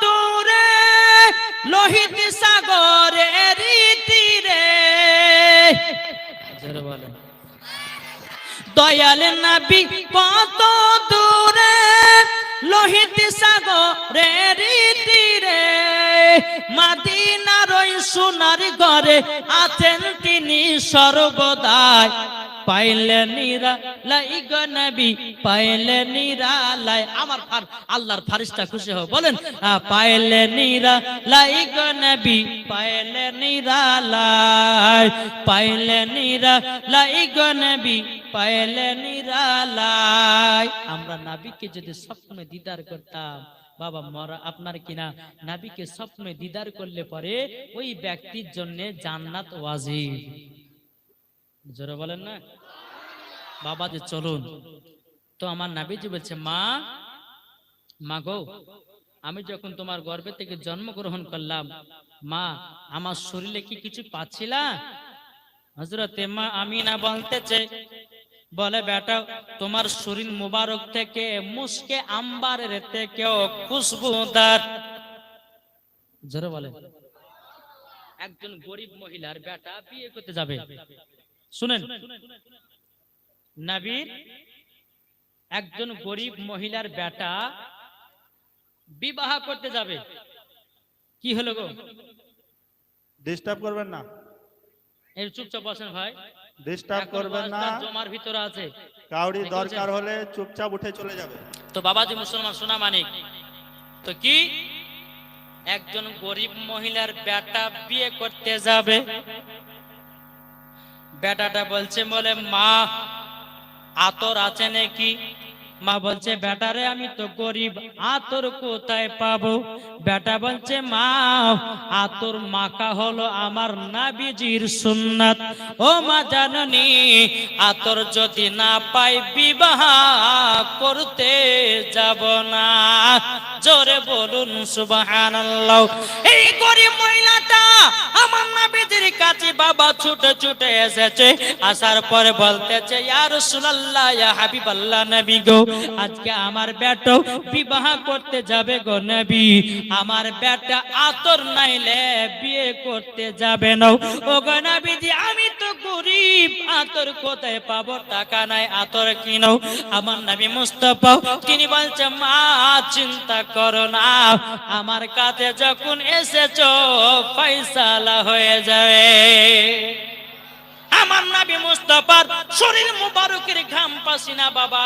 দূরে লোহিত সাগরের তীরে, জোরে বলেন দয়াল নবী কত দূরে লোহিত সাগরের তীরে, মদিনার ওই সোনার ঘরে আছেন তিনি সর্বদাই, পাইলে নিরালাই গো নবী পাইলে নিরালাই। আমার আল্লাহর ফারিস্তা খুশি হবে, বলেন পাইলে নিরালাই গো নবী পাইলে নিরালাই, পাইলে নিরালাই গো নবী পাইলে নিরালাই। আমরা নবীকে যদি স্বপ্নে দিদার করতাম, বাবা মরা আপনার কিনা নবীকে স্বপ্নে দিদার করলে পরে ওই ব্যক্তির জন্য জান্নাত ওয়াজিব। জোরে বলেন না বাবা যে চলুন। তো আমার নবীজি বলছে মা, মা গো আমি যখন তোমার গর্ভে থেকে জন্মগ্রহণ করলাম, মা আমার শরীরে কি কিছু পাচ্ছিলা? হযরতে মা আমিনা বলতেছে, বলে বেটা তোমার শরীর মুবারক থেকে মুস্কে আম্বারের থেকেও খুশবুদার। জোরে বলে একজন গরিব মহিলার বেটা বিয়ে করতে যাবে, শুনেন নবীর একজন গরিব মহিলার বেটা বিবাহ করতে যাবে। কি হলো গো? ডিস্টার্ব করবেন না, এই চুপচাপ বসেন ভাই, ডিস্টার্ব করবেন না, জমার ভিতরে আছে, কাউরি দরকার হলে চুপচাপ উঠে চলে যাবে। তো বাবাজি মুসলমান সোনা মানিক, তো কি একজন গরিব মহিলার বেটা বিয়ে করতে যাবে, বেটাটা বলছে বলে মা আতর আছে নাকি? মা বলছে বেটারে আমি তো গরিব, আতর কোথায় পাবো? বেটা বলছে মা আতর মাখা হলো আমার নবীজির সুন্নাত, ও মা জাননি আতর যদি না পাই বিবাহ করতে যাব না। জোরে বলুন সুবহানাল্লাহ। এই গরিব মহিলাটা আমার নবীজির কাছে বাবা ছুটে ছুটে এসেছে, আসার পরে বলতেছে ইয়া রাসূলুল্লাহ ইয়া হাবিবাল্লাহ নবী গো, আজকে আমার বেটা বিবাহ করতে যাবে গো নবী, আমার বেটা আতর নাইলে বিয়ে করতে যাবে না। ও গো নবীজি আমি তো গরিব, আতর কোথায় পাবো? টাকা নাই, আতর কিনো। আমার নবী মুস্তাফা তিনি বলছে মা চিন্তা করো না, আমার কাছে যখন এসেছো ফয়সালা হয়ে যাবে। আমার নবী মুস্তাফার শরীর মুবারকের ঘাম পাসিনা বাবা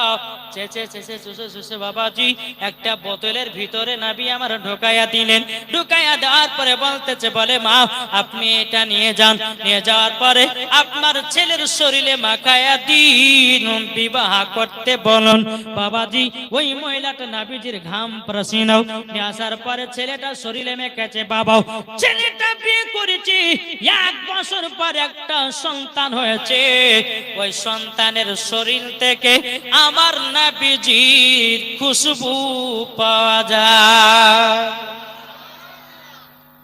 চেচে চেচে চুষে চুষে বাবাজি একটা বোতলের ভিতরে নবী আমার ঢোকায়া দিলেন। ঢোকায়া দেওয়ার পরে বলতেছে বলে মা আপনি এটা নিয়ে যান, নিয়ে যাওয়ার পরে আপনার ছেলের শরীরে মাখায়া দিন, বিবাহ করতে বলুন। বাবাজি ওই মহিলাটা নবীজির ঘাম পাসিনা নিয়ে আসার পরে ছেলেটা শরীরে মেখেছে। বাবা ছেলেটা বিয়ে করেছি, 1 বছর পর একটা সন্তান হয়েছে, ওই সন্তানের শরীর থেকে আমার নবীজির খুশবু পাওয়া যায়।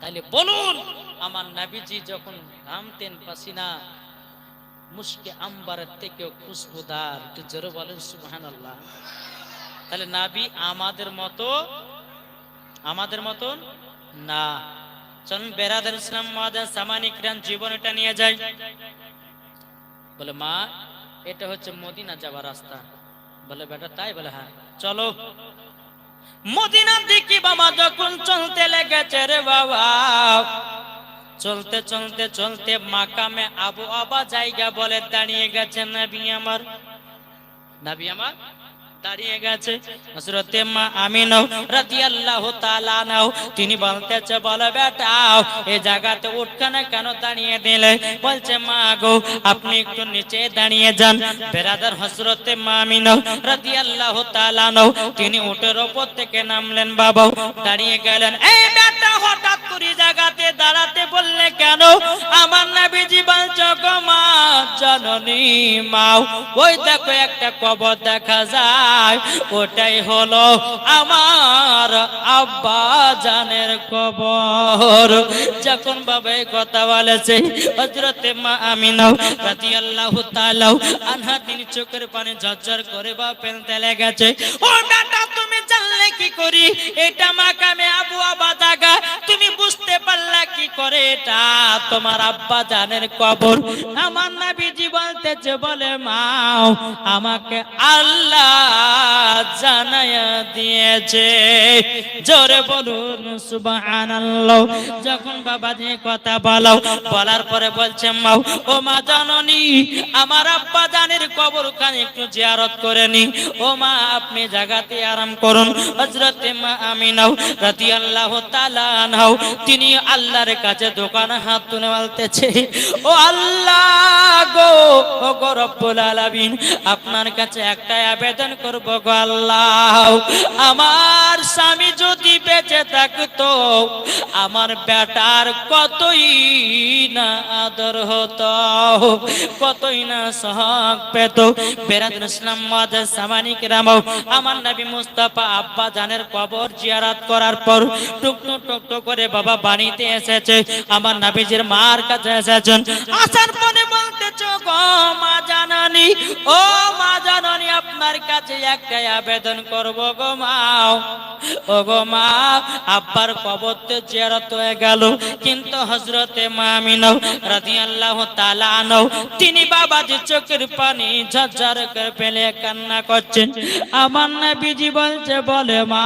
তাহলে বলুন আমার নবীজি যখন ঘামতেন পাসিনা মুশকে আম্বারের থেকেও খুশবুদার। একটু জোরে বলেন সুবহানাল্লাহ। তাহলে নবী আমাদের মতন না। চলুন বেরাদার ইসলাম মাদার সামানিক জীবনটা নিয়ে যাই। বলে মা এটা হচ্ছে মদিনা যাওয়ার রাস্তা। বলে বেটা তাই? বলে হ্যাঁ চলো। মদিনার দিকে বাবা যখন চলতে লেগেছে রে বাবা, চলতে চলতে চলতে মাকামে আবু আবা জায়গা বলে দাঁড়িয়ে গেছে নবী আমার, নবী আমার দাঁড়িয়ে গেছে। হযরতে মা আমিনা রাদিয়াল্লাহু তাআলা আনহা তিনি বলতেছে, বলো বেটা এই জায়গাতে উঠখানে কেন দাঁড়িয়ে দিলে? বলছে মা গো আপনি একটু নিচে দাঁড়িয়ে যান। বেরাদার হযরতে মা আমিনা রাদিয়াল্লাহু তাআলা আনহা তিনি উটের উপর থেকে নামলেন, বাবা দাঁড়িয়ে গেলেন। এই বেটা হঠাৎ করে জায়গাতে দাঁড়াতে বললে কেন? আমার নবীজি বলছে গো মা জননী মা, ওই দেখো একটা কবর দেখা যায়, ওটাই হলো আমার আব্বা জানের কবর। যখন বাবা এই কথা বলেছে হযরতে মা আমিনা রাদিয়াল্লাহু তাআলা আনহা তিনি চোখের পানি ঝরঝর করে বা ফেলতে লেগেছে। ও বেটা তুমি জানলে কি করি এটা মাকামে আবু আবা জায়গা? তুমি বুঝতে পারলা কি করে এটা তোমার আব্বা জানের কবর? আমার নবীজি বলতেছে, বলে মা আমাকে আল্লাহ জানায়া দিয়েছে। জোরে বলুন সুবহানাল্লাহ। যখন বাবা যে কথা বলো বলার পরে বলছে মা, ও মা জাননী আমার আব্বা জানের কবরখানে একটু জিয়ারত করে নি। ও মা আপনি জায়গাতে আরাম করুন। হযরতে মা আমিনা রাদিয়াল্লাহু তাআলা আনহা তিনি আল্লাহর কাছে দোকানে হাত তুলে বলতেছে, ও আল্লাহ গো, ও গো রব্বুল আলামিন আপনার কাছে একটা আবেদন করব গো আল্লাহ, আমার স্বামী যদি বেঁচে থাকতো আমার বেটার কতই না আদর হতো, কতই না সহগ পেত। বেরাদুল ইসলাম মাদার সামানিক রাম আমার নবী মুস্তাফা আব্বা জানের কবর জিয়ারত করার পর টুকটুক টুকটুক করে বাবা বাড়িতে এসেছে, আমার নবীজির মার কাছে এসেছেন। আসার পরে বলতেছো গো মা জাননী, ও মা জাননী আপনার কাছে একটা আবেদন করব গো মা। ও গো মা আব্বার কবর তো জিয়ারত হয়ে গেল, কিন্তু হযরতে মা আমিনা রাদিয়াল্লাহু তাআলা আনহা তিনি বাবাজি চোখের পানি ঝরঝর করে ফেলে কান্না করছেন। আমার নবীজি বলছে, বলে মা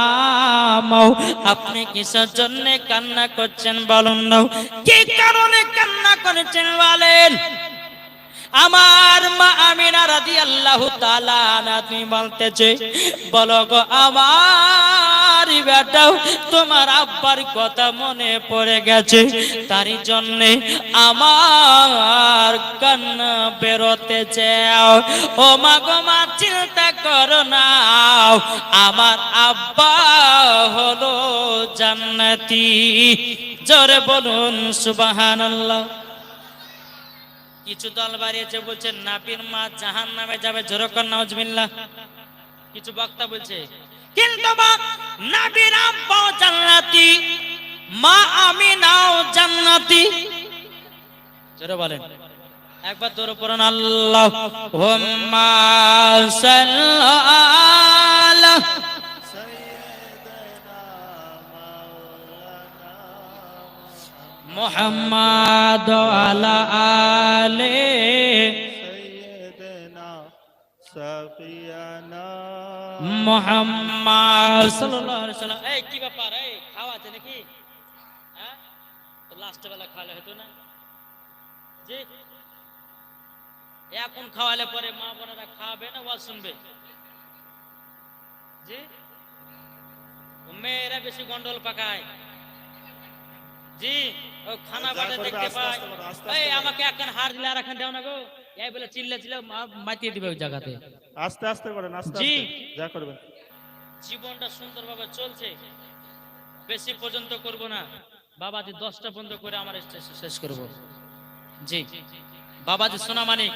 আপনি কিসের জন্য কান্না করছেন বলুন না, কি কারণে কান্না করেছেন বলেন? আমার মা আমিনা রাদিয়াল্লাহু তাআলা আনহা তুমি বলতেছে, বলো গো আমার বেটা তোমার আব্বার কথা মনে পড়ে গেছে, তারই জন্য আমার কান্না বেরোতেছে। ও মা গো মা চিন্তা করো না, আমার আব্বা হলো জান্নাতি। জোরে বলুন সুবহানাল্লাহ। কিছু দল বাড়িয়েছে বলছে নাবির মা জাহান্নামে যাবে, জোরে কর নাউজুবিল্লাহ। কিছু বক্তা বলছে কিন্তু নাবির আব্বাও জান্নাতি, মা আমিনাও জান্নাতি। জোরে বলেন একবার, জোরে পড়ুন আল্লাহুম্মা সাল্লি মুহাম্মাদ আলা আলে সাইয়্যিদিনা সাফিয়ানা মুহাম্মাদ সাল্লাল্লাহু আলাইহি সাল্লাম। এই কি ব্যাপার, এই খাওয়া আছে নাকি? হ্যাঁ তো লাস্ট বেলা খাওয়ালে হতো না জি? এখন খাওয়ালে পরে মা বোনেরা খাবে না ওয়াজ শুনবে জি? মেয়েরা বেশি গন্ডল পাকায় জি, ও খানা বাড়ে দেখতে পায়, এই আমাকে একখান হার দিলে আর একখান দাও না গো, এই বলে চিল্লে চিল্লে মাতিয়ে দিবে ওই জায়গাতে। আস্তে আস্তে করেন, আস্তে জি। আস্তে যা করবেন। জীবনটা সুন্দরভাবে চলছে, বেশি পর্যন্ত করব না বাবাজি, 10টা পর্যন্ত করে আমার শেষ করব জি। বাবাজি সোনা মানিক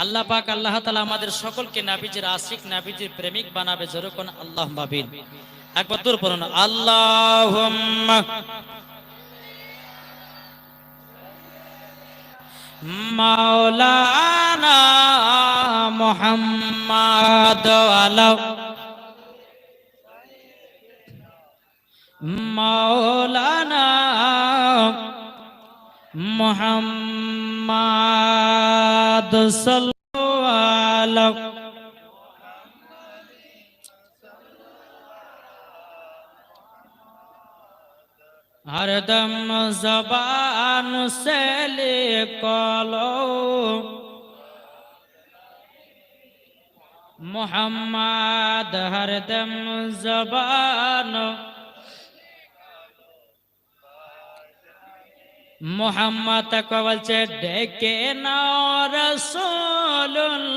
আল্লাহ পাক আল্লাহ তাআলা আমাদের সকলকে নবীজির আশিক নবীজির প্রেমিক বানাবে। জোরে কোন আল্লাহুম্মা আমিন। একবার দূর পড়ুন আল্লাহুম্মা মাওলানা মুহাম্মাদ আলা মাওলানা মুহাম্মাদ সাল্লাল্লাহু हरदम ज़बान से निकालो मोहम्मद, हरदम ज़बान मोहम्मद को বলছে ডেকে নাও রাসূলুল্লাহ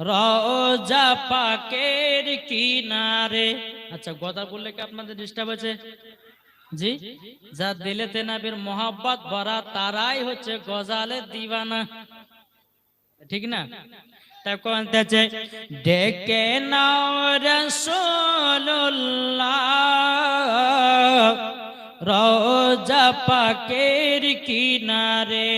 রওজা পাকের কিনারে। আচ্ছা, কথা বললে কি আপনাদের ডিস্টার্ব আছে? জি, যা দিলেতে নবীর মোহাব্বত ভরা তারাই হচ্ছে গজালের দিওয়ানা, ঠিক না? তাই কোনটাছে ডেকে নাও রাসূলুল্লাহ রওজা পাকের কিনারে।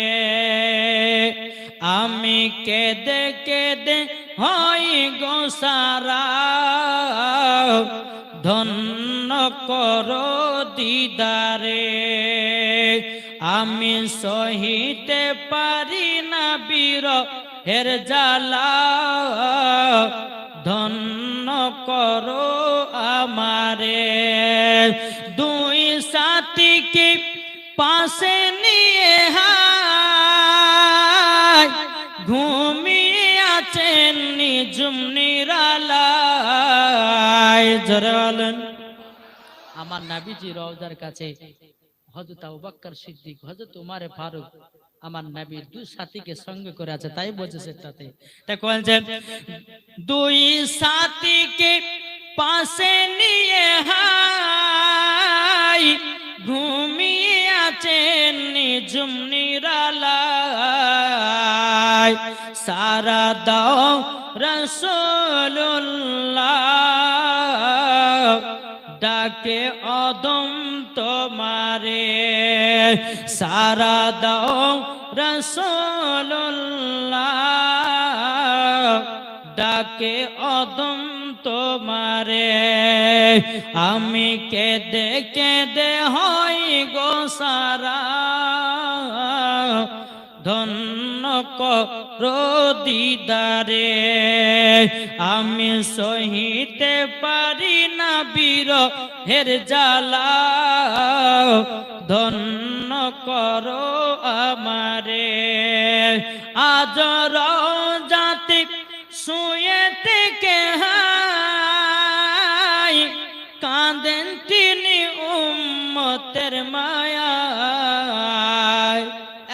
আমি কেঁদে কেঁদে হই গো সারা, ধন্য করো দিদারে। আমি সহিতে পারি না বিরহের জ্বালা, ধন্য করো আমারে। দুই সাথীকে পাশে নিয়ে হায় ঘুমিয়ে আছেন নিঝুম নিরালায়। জোরে বলেন। আমার নবীজি রওজার কাছে হযরত আবু বকর সিদ্দিক, হযরত উমর ফারুক আমার নবীর দুই সাথীকে সঙ্গে করে আছে, তাই বলছে সেটাতে। তাই বলছেন দুই সাথীকে পাশে নিয়ে হায় ঘুমিয়ে আছেন নিঝুম নিরালায়। সারা দাও রাসূলুল্লাহ ডাকে অদম তোমারে। সারা দাও রাসূলুল্লাহ ডাকে অদম তোমারে। আমি কেঁদে কেঁদে হই গো সারা, ধন্য করো দিদারে। আমি সহিতে পারি না বিরহের জ্বালা, ধন্য করো আমারে। আজ রওজাতে শুয়ে থেকে হায় কাঁদেন তিনি উম্মতের মায়ায়।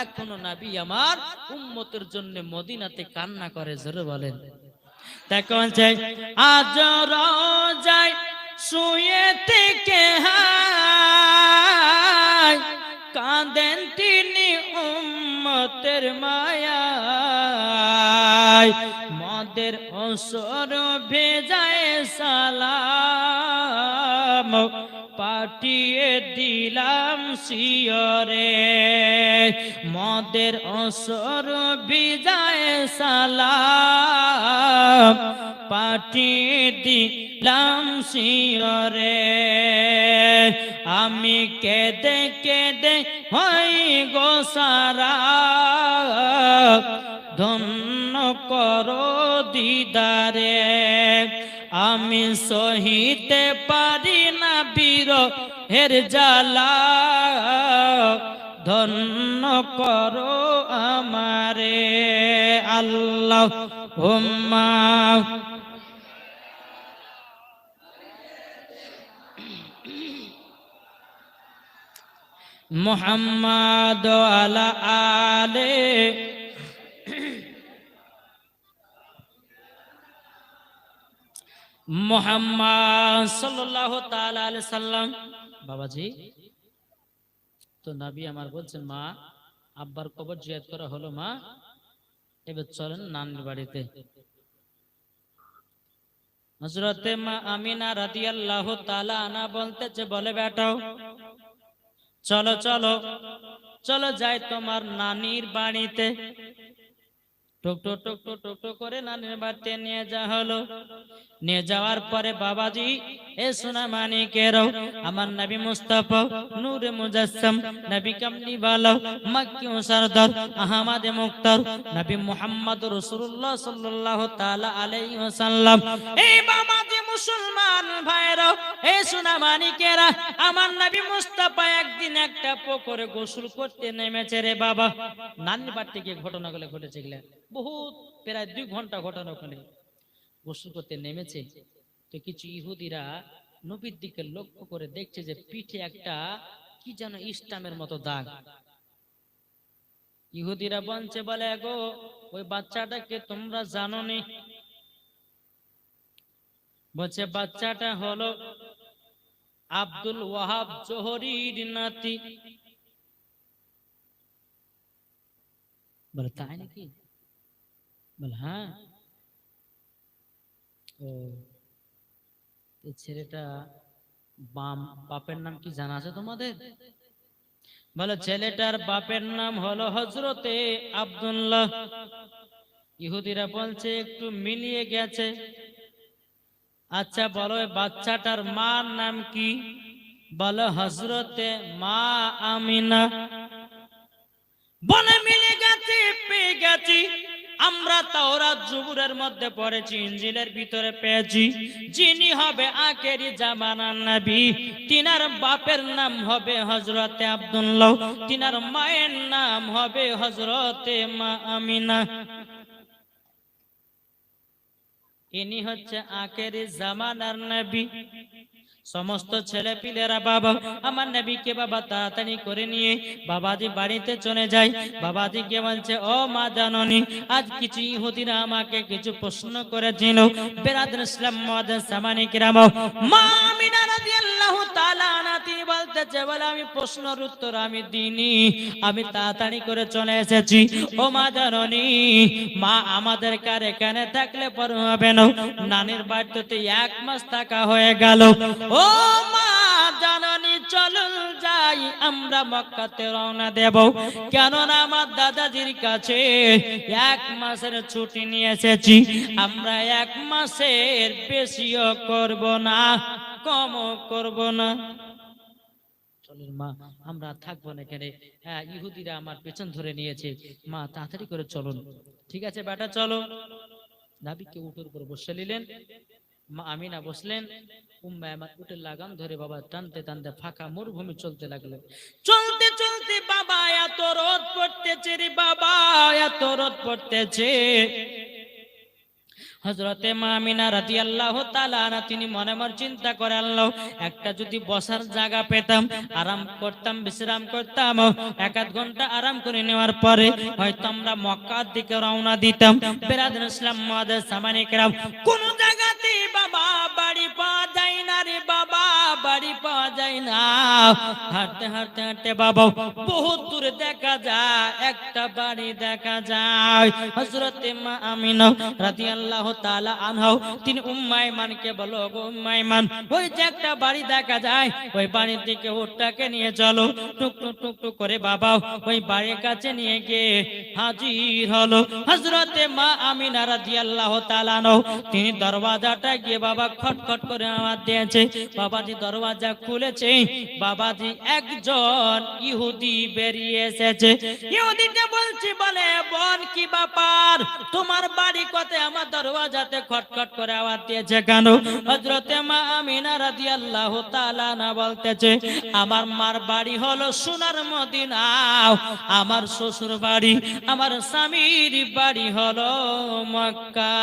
এখনো নবী আমার উম্মতের জন্য মদিনাতে কান্না করে। জোরে বলেন। তখন চাই আজ রওজায় শুয়ে থেকে হায় কাঁদেন তিনি উম্মতের মায়ায়। মদের অসর ভেজায় সালাম পাঠিয়ে দিলাম শিয়রে। মদের অসর ভিজায় সালাম পাঠিয়ে দিলাম শিয়রে। আমি কেঁদে কেঁদে হই গো সারা, ধন্য করো দিদারে। আমি সহিতে পারি না বিরহের জ্বালা, ধন্য করো আমারে। আল্লাহুম্মা মুহাম্মাদ আলা আলে মুহাম্মদ সাল্লাল্লাহু তাআলা আলাইহি সাল্লাম। বাবাজি, তো নবী আমার বলছেন মা আব্বার কবর জিয়ারত করা হলো, মা এবার চলেন নানির বাড়িতে। হযরতে মা আমিনা রাদিয়াল্লাহু তাআলা আনহা বলতেছে, বলে বেটাও চলো চলো চলো যাই তোমার নানির বাড়িতে। টুকটো টুকটো টুকটো করে নানির বাড়িতে নিয়ে যাওয়া হলো। নিয়ে যাওয়ার পরে বাবাজি এ সোনা মানিকেরও আমার নবী মুস্তাফা নূরে মুজাসসাম নবী কামলি वाला মক্কি ও সরদার আহমদ মুক্তার নবী মুহাম্মদ রাসূলুল্লাহ সাল্লাল্লাহু তাআলা আলাইহি ওয়াসাল্লাম এই বাবাজি মুসলমান ভাইরা, এ সোনা মানিকেরা, আমার নবী মুস্তাফা একদিন একটা পুকুরে গোসল করতে নেমেছে রে বাবা। নানি বাড়িতে গিয়ে ঘটনাগুলো ঘটেছে গেলে বহুত, প্রায় 2 ঘন্টা ঘটনা ওখানে গোসল করতে নেমেছে। তো কিছু ইহুদিরা নবীর দিকে লক্ষ্য করে দেখছে যে পিঠে একটা কি যেন ইস্টামের মতো দাগ। ইহুদিরা বলছে, বলে গো ওই বাচ্চাটাকে তোমরা জানো নি? বলছে বাচ্চাটা হলো আব্দুল ওয়াহাব জোহরির নাতি। বলে তাই নাকি? বলে হ্যাঁ। ও, এই ছেলেটা বাপের নাম কি জানা আছে তোমাদের? বলে ছেলেটার বাপের নাম হলো হযরতে আব্দুল্লাহ। ইহুদিরা বলছে একটু মিলিয়ে গেছে। আচ্ছা বলো বাচ্চাটার মার নাম কি? বলে হযরতে মা আমিনা। বলে মিলে গেছে, পেয়ে গেছি। আমরা তাওরাত জবুরের মধ্যে পড়েছি, ইনজিলের ভিতরে পেয়েছি, যিনি হবে আখেরি জামানার নবী, তিনার বাপের নাম হবে হযরতে আব্দুল্লাহ, তিনার মায়ের নাম হবে হযরতে মা আমিনা। ইনি হচ্ছে আখেরি জামানার নবী। সমস্ত ছেলে পিলেরা বাবা আমার নবীকে বাবা তাড়াতাড়ি করে নিয়ে বাবাজি বাড়িতে চলে যায়। বাবাজিকে বলছে, ও মা জাননী, আজ কিছু ইহুদিরা আমাকে কিছু প্রশ্ন করেছিল। বেরাদর ইসলাম মুআদ্দিস সামানি কিরাম, মা আমিনা রাদিয়াল্লাহু তাআলা আনহা তিনি বলতেছে, বলে আমি প্রশ্নের উত্তর আমি দিইনি, আমি তাড়াতাড়ি করে চলে এসেছি। ও মা জাননী, মা আমাদের কার এখানে থাকলে পর হবে না, নানির বাড়িতে 1 মাস থাকা হয়ে গেল। ও মা জাননী, চলুন যাই, আমরা মক্কাতে রওনা দেব। কেননা আমার দাদাজির কাছে 1 মাসের ছুটি নিয়ে এসেছি। আমরা 1 মাসের বেশিও করব না, কমও করব না। চলুন মা, আমরা থাকবো না এখানে। হ্যাঁ, ইহুদিরা আমার পেছন ধরে নিয়েছে, মা তাড়াতাড়ি করে চলুন। ঠিক আছে বেটা চলো। নবীকে উটের উপর বসে নিলেন, মা আমিনা বসলেন, উম্মে আমার উটের লাগাম ধরে বাবা টানতে টানতে ফাঁকা মরুভূমি চলতে লাগলো। চলতে চলতে বাবা এত রোদ পড়তেছে রে বাবা, এত রোদ পড়তেছে। হযরতে মা আমিনা রাদিয়াল্লাহু তাআলা আনহা তিনি মনে মনে চিন্তা করে, আল্লাহ একটা যদি বসার জায়গা পেতাম, আরাম করতাম, বিশ্রাম করতাম, 1-1 ঘন্টা আরাম করে নেওয়ার পরে হয়তো আমরা মক্কার দিকে রওনা দিতাম। বেরাদর ইসলাম মুআদ্দিস সামানি কিরাম, কোন জায়গাতে বাবা বাড়ি পাওয়া যায় না রে বাবা, বাড়ি পাওয়া যায় না। হাঁটতে হাঁটতে হাঁটতে বাবা বহুত দূরে দেখা যায় একটা বাড়ি দেখা যায়। হযরতে মা আমিনা রাদিয়াল্লাহু তাআলা আনহা তিনি উম্মে আইমানকে বলো, গো উম্মে আইমান, ওই যে একটা বাড়ি দেখা যায়, ওই বাড়ির দিকে উটটাকে নিয়ে চলো। টুক টুক টুক টুক করে বাবা ওই বাড়ির কাছে নিয়ে গিয়ে হাজির হলো। হযরতে মা আমিনা রাদিয়াল্লাহু তাআলা আনহা তিনি দরওয়াজাটা গিয়ে বাবা খটখট করে আওয়াজ দিয়েছে। বাবাজি দরওয়াজা খুলেছে, বাবাজি একজন ইহুদি বেরিয়ে এসেছে। ইহুদিটা বলছে, বলে বোন কি ব্যাপার, তোমার বাড়ি কোথায়, আমার দরওয়াজাতে খটখট করে আওয়াজ দিয়েছে কেন? হযরতে মা আমিনা রাদিয়াল্লাহু তাআলা আনহা বলতেছে, আমার মার বাড়ি হলো সোনার মদিনা, আমার শ্বশুর বাড়ি, আমার স্বামীর বাড়ি হলো মক্কা।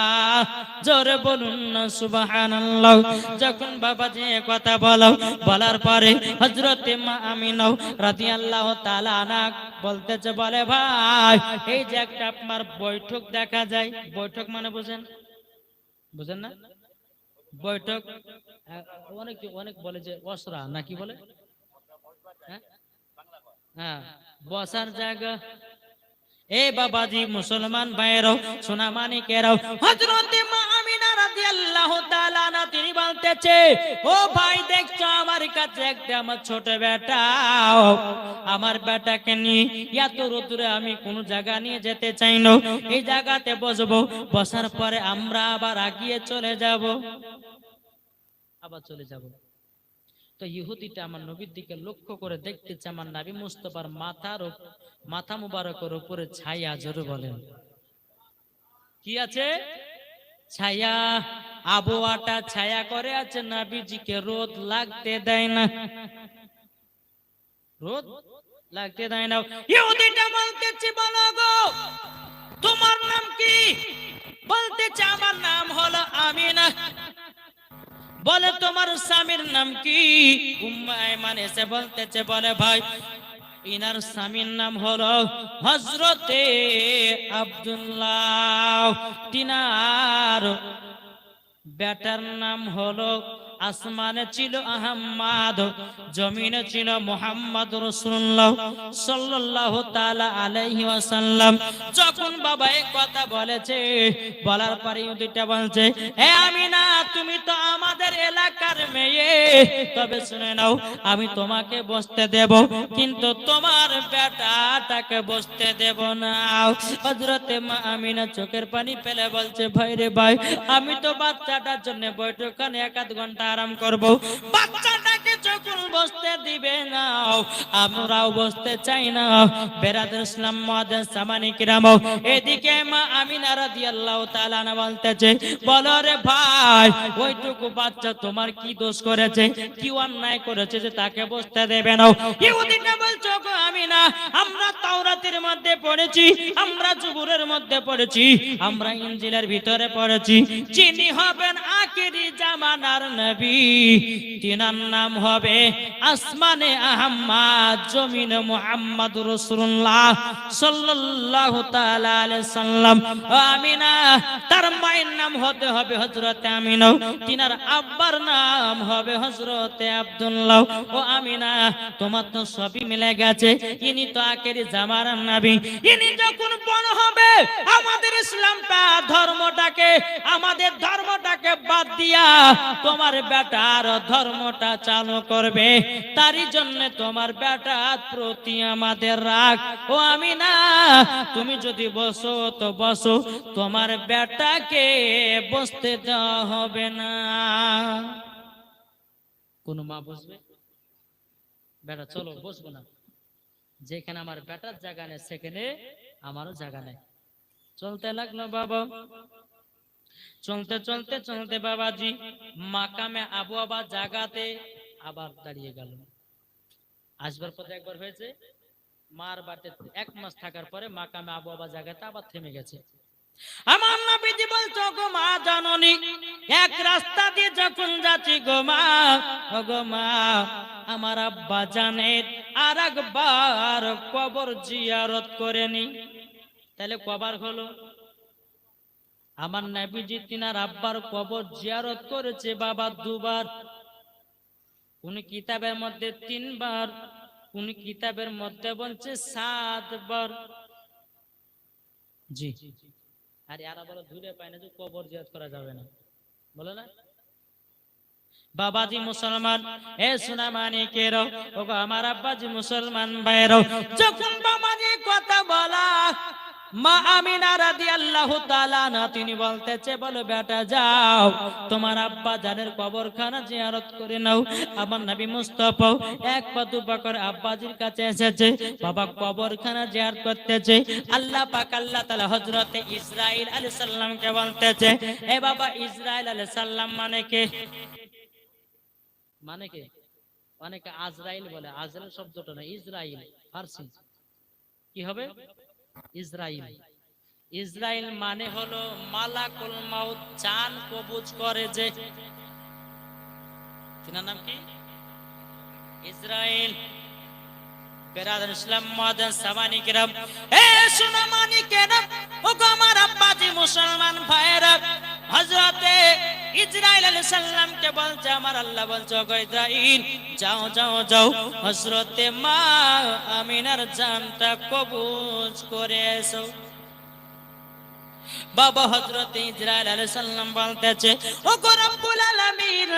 জোরে বলুন না সুবহানাল্লাহ। যখন বাবাজি কথা বলো, বলার পরে হযরতে মা আমিনা রাদিয়াল্লাহু তাআলা আনহা বলতেছে, বলে ভাই এই যে একটা আপনার বৈঠক দেখা যায়, বৈঠক মানে বুঝেন? বুঝেন না? বৈঠক অনেক অনেক বলে যে অসরা নাকি বলে, হ্যাঁ হ্যাঁ, বসার জায়গা। এ বাবাজি মুসলমান ভাইয়েরও সোনা মানিকেরাও, হযরতে মা আমিনা রাদিয়াল্লাহু তাআলা আনহা তিনি বলতেছে, ও ভাই দেখছো আমার কাছে একটা আমার ছোট বেটা, আমার বেটাকে নিয়ে এত রোদুরে আমি কোন জায়গা নিয়ে যেতে চাই না, এই জায়গাতে বসবো, বসার পরে আমরা আবার আগিয়ে চলে যাব, আবার চলে যাব। তো ইহুদিটা আমার নবীর দিকে লক্ষ্য করে দেখতেছে আমার নবী মুস্তাফার মাথা মুবারকের উপরে ছায়া। জোরে বলেন কি আছে? ছায়া, আবহাওয়াটা ছায়া করে আছে, নবীজিকে রোদ লাগতে দেয় না, রোদ লাগতে দেয় না। ইহুদিটা বলতেছে, বলো গো তোমার নাম কি? বলতেছে আমার নাম হলো আমিনা। বলে তোমার স্বামীর নাম কি? উম্মে আয়মান এসে বলতেছে, বলে ভাই ইনার স্বামীর নাম হলো হযরতে আব্দুল্লাহ, তিনার বেটার নাম হলো, আসমানে ছিল আহমদ, জমিনে ছিল মুহাম্মদ রাসূলুল্লাহ সাল্লাল্লাহু তাআলা আলাইহি ওয়াসাল্লাম। যখন বাবা এই কথা বলেছে, বলার পরে দুইটা বলছে, হে আমিনা তুমি তো আমাদের এলাকার মেয়ে, তবে শুনে নাও আমি তোমাকে বসতে দেব, কিন্তু তোমার বেটাটাকে বসতে দেব না। হযরতে মা আমিনা চোখের পানি ফেলে বলছে, ভাই রে ভাই, আমি তো বাচ্চাটার জন্য বৈঠকখানে 1-8 ঘন্টা আরাম করব, বাচ্চাটাকে যখন বসতে দিবে না আমরাও বসতে চাই না। বেরাদর ইসলাম মুআজ্জিন সামানি কিরাম, এদিকে মা আমিনা রাদিয়াল্লাহু তাআলা আনহা বলতেছে, বলো রে ভাই ওইটুকু বাচ্চা তোমার কি দোষ করেছে, কি অন্যায় করেছে যে তাকে বসতে দেবে না? ইহুদিটা বলছো গো আমিনা, আমরা তাওরাতের মধ্যে পড়েছি, আমরা জবুরের মধ্যে পড়েছি, আমরা ইনজিলের ভিতরে পড়েছি, যিনি হবেন আখিরি জামানার নবী তিনার নাম হবে আসমানে আহমদ, জমিনে মুহাম্মদুর রাসূলুল্লাহ সাল্লাল্লাহু তাআলা আলাইহি সাল্লাম। আমিনা তার মায়ের নাম হতে হবে হযরতে আমিনা, তিনার আব্বার নাম হবে হযরতে আব্দুল্লাহ। ও আমিনা তোমার তো সবই মিলে গেছে, ইনি তো আখিরি জামানার নবী। ইনি যখন বড় হবে আমাদের ইসলামটা ধর্মটাকে, আমাদের ধর্মটাকে বাদ দিয়া তোমার বেটার ধর্মটা চালু করবে, তারই জন্য তোমার বেটার প্রতি আমাদের রাগ। ও আমিনা তুমি যদি বসো তো বসো, তোমার বেটাকে বসতে দেওয়া হবে না। কোন মা বসবে? বেটা চলো বসবো না, যেখানে আমার বেটার জায়গা নেই সেখানে আমারও জায়গা নেই। চলতে লাগলো বাবা, চলতে চলতে চলতে বাবাজি মাকামে আবু আবা জায়গাতে আবার দাঁড়িয়ে গেল। আসবার পথে একবার হয়েছে, মার বাড়িতে 1 মাস থাকার পরে মাকামে আবু আবা জায়গাতে আবার থেমে গেছে। আমার নবীজি বলছো গো মা জননী, এক রাস্তা দিয়ে যখন যাচ্ছি গো মা, ও গো মা আমার আব্বা জানের আর একবার কবর জিয়ারত করে নি। তাহলে কবার হলো? আমার নবীজি তিনার আব্বার কবর জিয়ারত করেছে বাবা 2 বার, কোন কিতাবের মধ্যে 3 বার, কোন কিতাবের মধ্যে বলছে 7 বার। জি, আর এরা বলে দূরে পায় না যে কবর জিয়ারত করা যাবে না, বলে না বাবাজি মুসলমান। এ সোনা মানিকেরও, ও আমার আব্বাজি মুসলমান ভাইয়েরও, যখন বাবাজি কথা বলা মা আমিনা রাদিয়াল্লাহু তাআলা না তিনি বলতেছে, বলো বেটা যাও তোমার আব্বা জানের কবরখানা জিয়ারত করে নাও। আমার নবী মুস্তাফা 1 পা 2 পা করে আব্বাজির কাছে এসেছে, বাবা কবরখানা জিয়ারত করতেছে। আল্লাহ পাক আল্লাহ তাআলা হযরতে ইসরাইল আলাইহিস সালামকে বলতেছে, এ বাবা ইসরাইল আলাইহিস সালাম মানে কে? মানে কে? অনেকে আজরাইল বলে, আজরাইল শব্দটা না, ইসরাইল ফারসি কি হবে? ইসরাইল। ইসরাইল মানে হলো মালাকুল মাউত, জান কবজ করে যে, তিনার নাম কি? ইসরাইল। বেরাদার ইসলাম মুআজ্জিন সামানি কিরাম, এ সোনা মানিকেরা, ও গো আমার আব্বাজি মুসলমান ভাইরা, হযরতে ইসরাইল আলাইহিস সালামকে বলছে আমার আল্লাহ বলছে, ও গো ইসরাইল যাও যাও যাও হযরতে মা আমিনার জানটা কবজ করে এসো। বাবা হযরতে ইসরাইল আলাইহিস সালাম বলতেছে, ও গো রব্বুল আলামিন,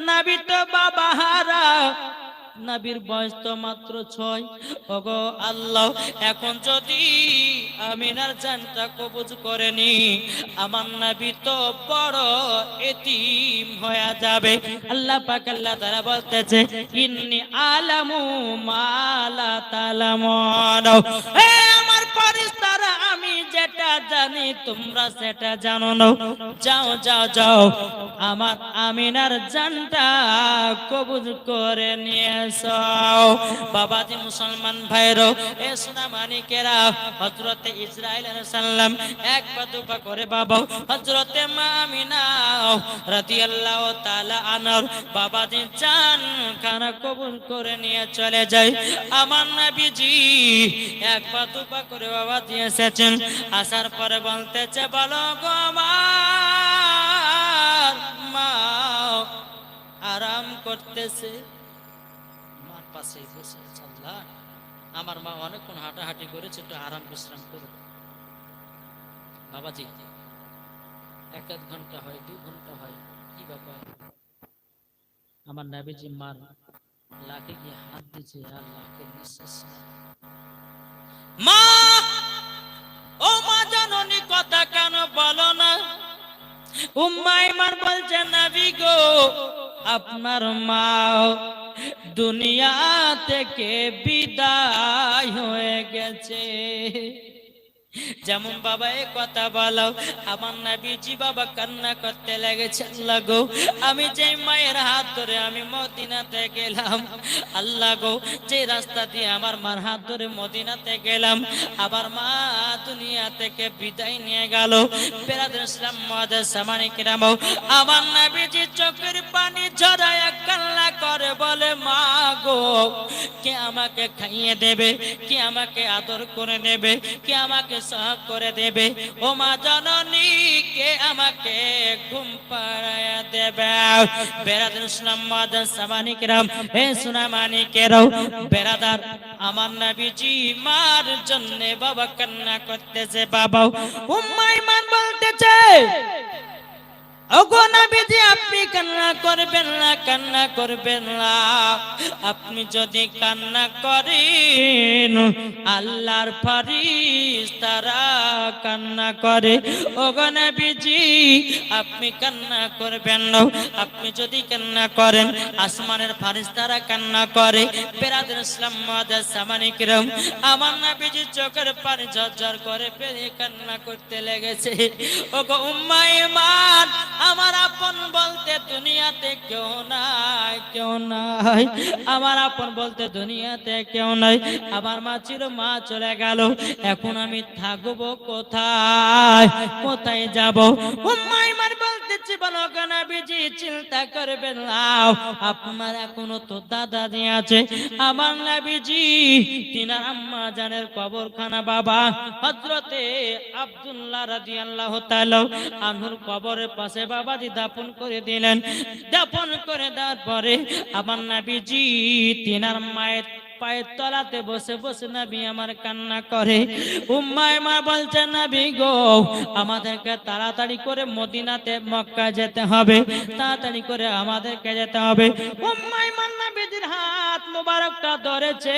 নবী তো বাবা হারা, নবীর বয়স তো মাত্র 6। ওগো আল্লাহ, এখন যদি আমিনার জানটা কবজ করেনি, আমার নবী তো বড় এতিম হয়ে যাবে। আল্লাহ পাক আল্লাহ তাআলা বলতেছে, ইন্নী আলামু মা লা তালামুন, হে আমার ফেরেশতারা আমি যেটা জানি তোমরা সেটা জানো না। যাও যাও যাও, আমার আমিনার জানটা কবুল করে নিয়ে এসো। বাবাজি মুসলমান ভাইরো, এ সোনা মানিকেরা, হযরতে ইসরাইল আলাইহিস সালাম এক পা দুপা করে বাবা হযরতে মা আমিনা রাদিয়াল্লাহু তাআলা আনহার বাবাজি জান খানা কবুল করে নিয়ে চলে যায়। আমার নবীজি এক পা দুপা করে বাবাজি এসেছেন, আসার পরে বলতেছে, বলো গো আমার মা আরাম করতেছে। মার পাশে বসে আছে। আল্লাহ, আমার মা অনেকক্ষণ হাঁটাহাঁটি করেছে, একটু আরাম বিশ্রাম করো। বাবাজি 1-1 ঘন্টা হয়, 2 ঘন্টা হয়, কি ব্যাপার? আমার নবীজি মার লাকে গিয়ে হাত দিয়েছে, আর লাকে নিঃশ্বাস। মা, ও মা জননী কথা কেন বলো না? উম্মে আইমান বলছে, নবী গো, আপনার মা দুনিয়া থেকে বিদায় হয়ে গেছে। যেমন বাবা এ কথা বলো, আমার নবীজি বাবা কান্না করতে লেগেছে। আল্লাহ গো, আমি যে মায়ের হাত ধরে আমি মদিনাতে গেলাম, আল্লাহ গো, যে রাস্তা দিয়ে আমার মার হাত ধরে মদিনাতে গেলাম, আবার মা দুনিয়া থেকে বিদায় নিয়ে গেল। বেরাদর ইসলাম মুআজ্জাজ সামানি কিরাম, আমার নবীজি চোখের পানি ঝরায় কান্না করে বলে, মা গো, কে আমাকে খাইয়ে দেবে, কে আমাকে আদর করে নেবে, কে আমাকে সহায় করে দেবে? ও মা জননী, কে আমাকে ঘুম পাড়ায়া দেবে? বেরাদার ইসলাম মুআজ্জাজ সামানি কিরাম, হে সোনা মানিকেরাও, বেরাদার, আমার নবীজি মার জন্য বাবা কান্না করতেছে। বাবা উম্মে আইমান বলতেছে, ওগো নবীজি, আপনি কান্না করবেন না, কান্না করবেন না। আপনি যদি কান্না করেন, আল্লাহর ফেরেশতারা কান্না করে। ওগো নবীজি, আপনি কান্না করবেন না। আপনি যদি কান্না করেন, আসমানের ফেরেশতারা কান্না করে। বেরাদর ইসলাম মুআজ্জাজ সামানি কিরাম, আমার নবীজি চোখের পানি ঝরঝর করে ফেলে কান্না করতে লেগেছে। ওগো উম্মে আইমান, আমার আপন বলতে দুনিয়াতে কেউ নাই, কেউ নাই। আমার আপন বলতে দুনিয়াতে কেউ নাই। আমার মা ছিল, মা চলে গেল, এখন আমি থাকবো কোথায়, কোথায় যাব? উম্মে আইমান বলতেছি, বলো গো নবীজি, চিন্তা করবেন না, আপনার এখনো তো দাদাজি আছে। আমার নবীজি তিনার আম্মা জানের কবরখানা বাবা হযরতে আব্দুল্লাহ রাদিয়াল্লাহু তাআলা আনহুর কবরের পাশে বাবাজি দাফন করে দিলেন। দাফন করে দেওয়ার পরে আমার নবীজি তিনার মায়ের পায়ের তলাতে বসে বসে নবী আমার কান্না করে। উম্মে আইমান বলছে, নবী গো, আমাদেরকে তাড়াতাড়ি করে মদিনাতে মক্কা যেতে হবে, তাড়াতাড়ি করে আমাদেরকে যেতে হবে। উম্মে আইমান নবীজির হাত মোবারকটা ধরেছে,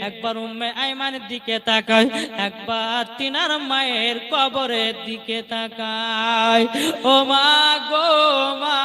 একবার উম্মে আইমানের দিকে তাকায়, একবার তিনার মায়ের কবরের দিকে তাকায়। ও মা গো মা,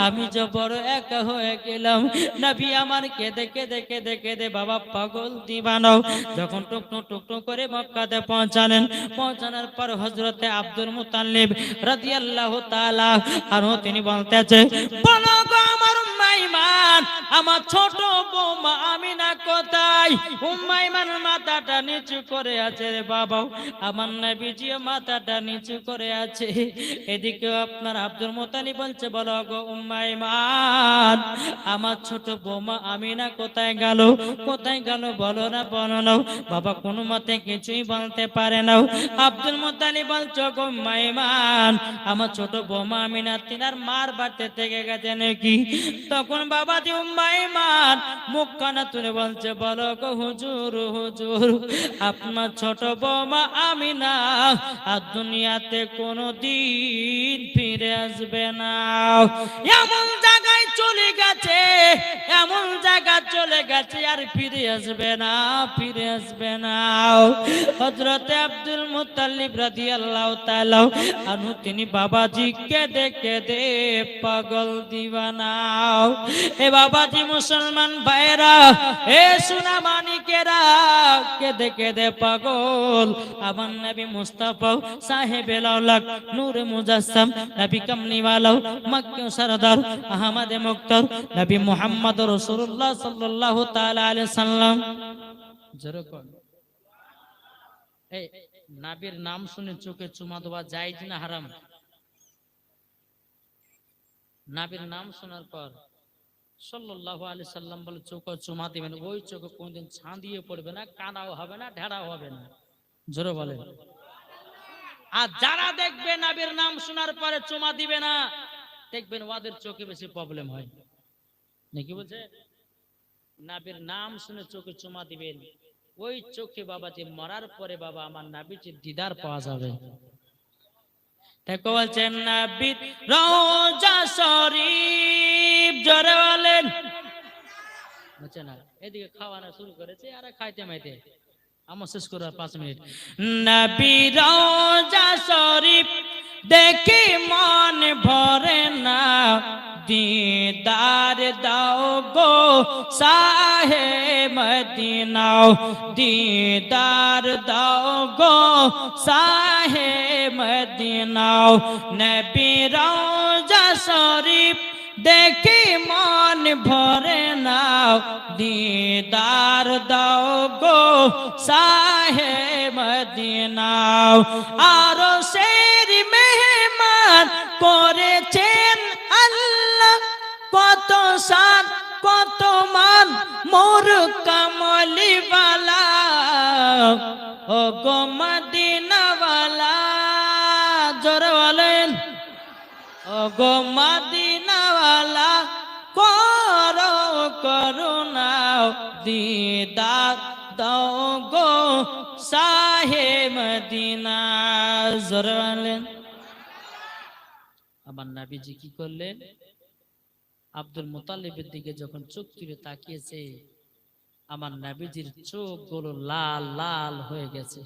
আমি যে বড় একা হয়ে গেলাম। নবী আমার কেঁদে কেঁদে কেঁদে কেঁদে বাবা পাগল দিবানো। যখন টুকটুক টুকটুক করে মক্কাতে পৌঁছালেন, পৌঁছানোর পর হযরতে আব্দুল মুত্তালিব রাদিয়াল্লাহু তাআলা আনহু তিনি বলতেছে, বলো গো আমার উম্মে আইমান, আমার ছোট বৌমা আমিনা কোথায়? উম্মে আইমান মাথাটা নিচু করে আছে রে বাবা, আমার নবীজি মাথাটা নিচু করে আছে। এদিকে আপনার আব্দুল মুত্তালিব বলছে, বলো গো উম্মে আইমান, আমার ছোট বৌমা আমিনা কোথায় গেল, কোথায় গেল? বলো না, বলো না। বাবা কোনো মতে কিছুই বলতে পারে না। আব্দুল মুত্তালিব বলছে, গো উম্মে আইমান, আমার ছোট বৌমা আমিনা তিনার মার বাড়িতে থেকে গেছে নাকি? তখন বাবাজি উম্মে আইমান মুখখানা তুলে বলছে, বলো গো হুজুর, হুজুর, আপনার ছোট বৌমা আমিনা আর দুনিয়াতে কোনোদিন ফিরে আসবে না। এমন জায়গায় চলে গেছে, এমন জায়গা চলে গেছে, আর ফিরে আসবে না, ফিরে আসবে না। হযরতে আব্দুল মুত্তালিব রাদিয়াল্লাহু তাআলা আনহু তিনি বাবাজি কেঁদে কেঁদে পাগল দিবানা। এ বাবাজি মুসলমান ভাইরা, এ সোনা মানিক লোকেরা কেঁদে কেঁদে পাগল। আমার নবী মুস্তাফা সাহেবে লাউলাক নূরে মুজাসসাম নবী কামলিওয়ালা মক্কি সরদার আহমদে মুক্তার নবী মুহাম্মদ রাসূলুল্লাহ সাল্লাল্লাহু তাআলা আলাইহি সাল্লাম। যেরকম এই নবীর নাম শুনে চোখে চুমা দেওয়া জায়েজ না হারাম? নবীর নাম শোনার পর সাল্লাল্লাহু আলাইহি সাল্লাম বলে চোখে চুমা দিবেন, ওই চোখে কোনদিন ছাঁদিয়ে পড়বে না, কানাও হবে না, ঢেড়াও হবে না। জোরে বলেন। আর যারা দেখবে নবীর নাম শোনার পরে চুমা দিবে না, দেখবেন ওদের চোখে বেশি প্রবলেম হয় নাকি বলছে? নবীর নাম শুনে চোখে চুমা দিবেন, ওই চোখে বাবাজি মরার পরে বাবা আমার নবীজির দিদার পাওয়া যাবে। দেখো বলছেন নবীর রওজা শরীফ, জোরে বলেন। বুঝছে না? এদিকে খাওয়ানো শুরু করেছে আর খাইতে মাইতে আমার শেষ করার 5 মিনিট। নবীর রওজা শরীফ দেখে মন ভরে না, দিদার দাও গো শাহে মদিনা, দিদার দাও গো শাহে মদিনা। নবীর রওজা শরীফ দেখে মন ভরে না, দিদার দাও গো শাহে মদিনা। আরো শের মেহমান করেছেন আল্লাহ, কত শান কত মান মোর কামলিওয়ালা, ও গো মদিনাওয়ালা, জোরে বলেন। ও গো মদিনাওয়ালা করো করুণা, দিদার দাও গো শাহে মদিনা, জোরে বলেন। আমার নবীজি কি করলেন? আব্দুল মুতালিবের দিকে যখন চোখ তুলে তাকিয়েছে, আমার নবীজির চোখগুলো লাল লাল হয়ে গেছে।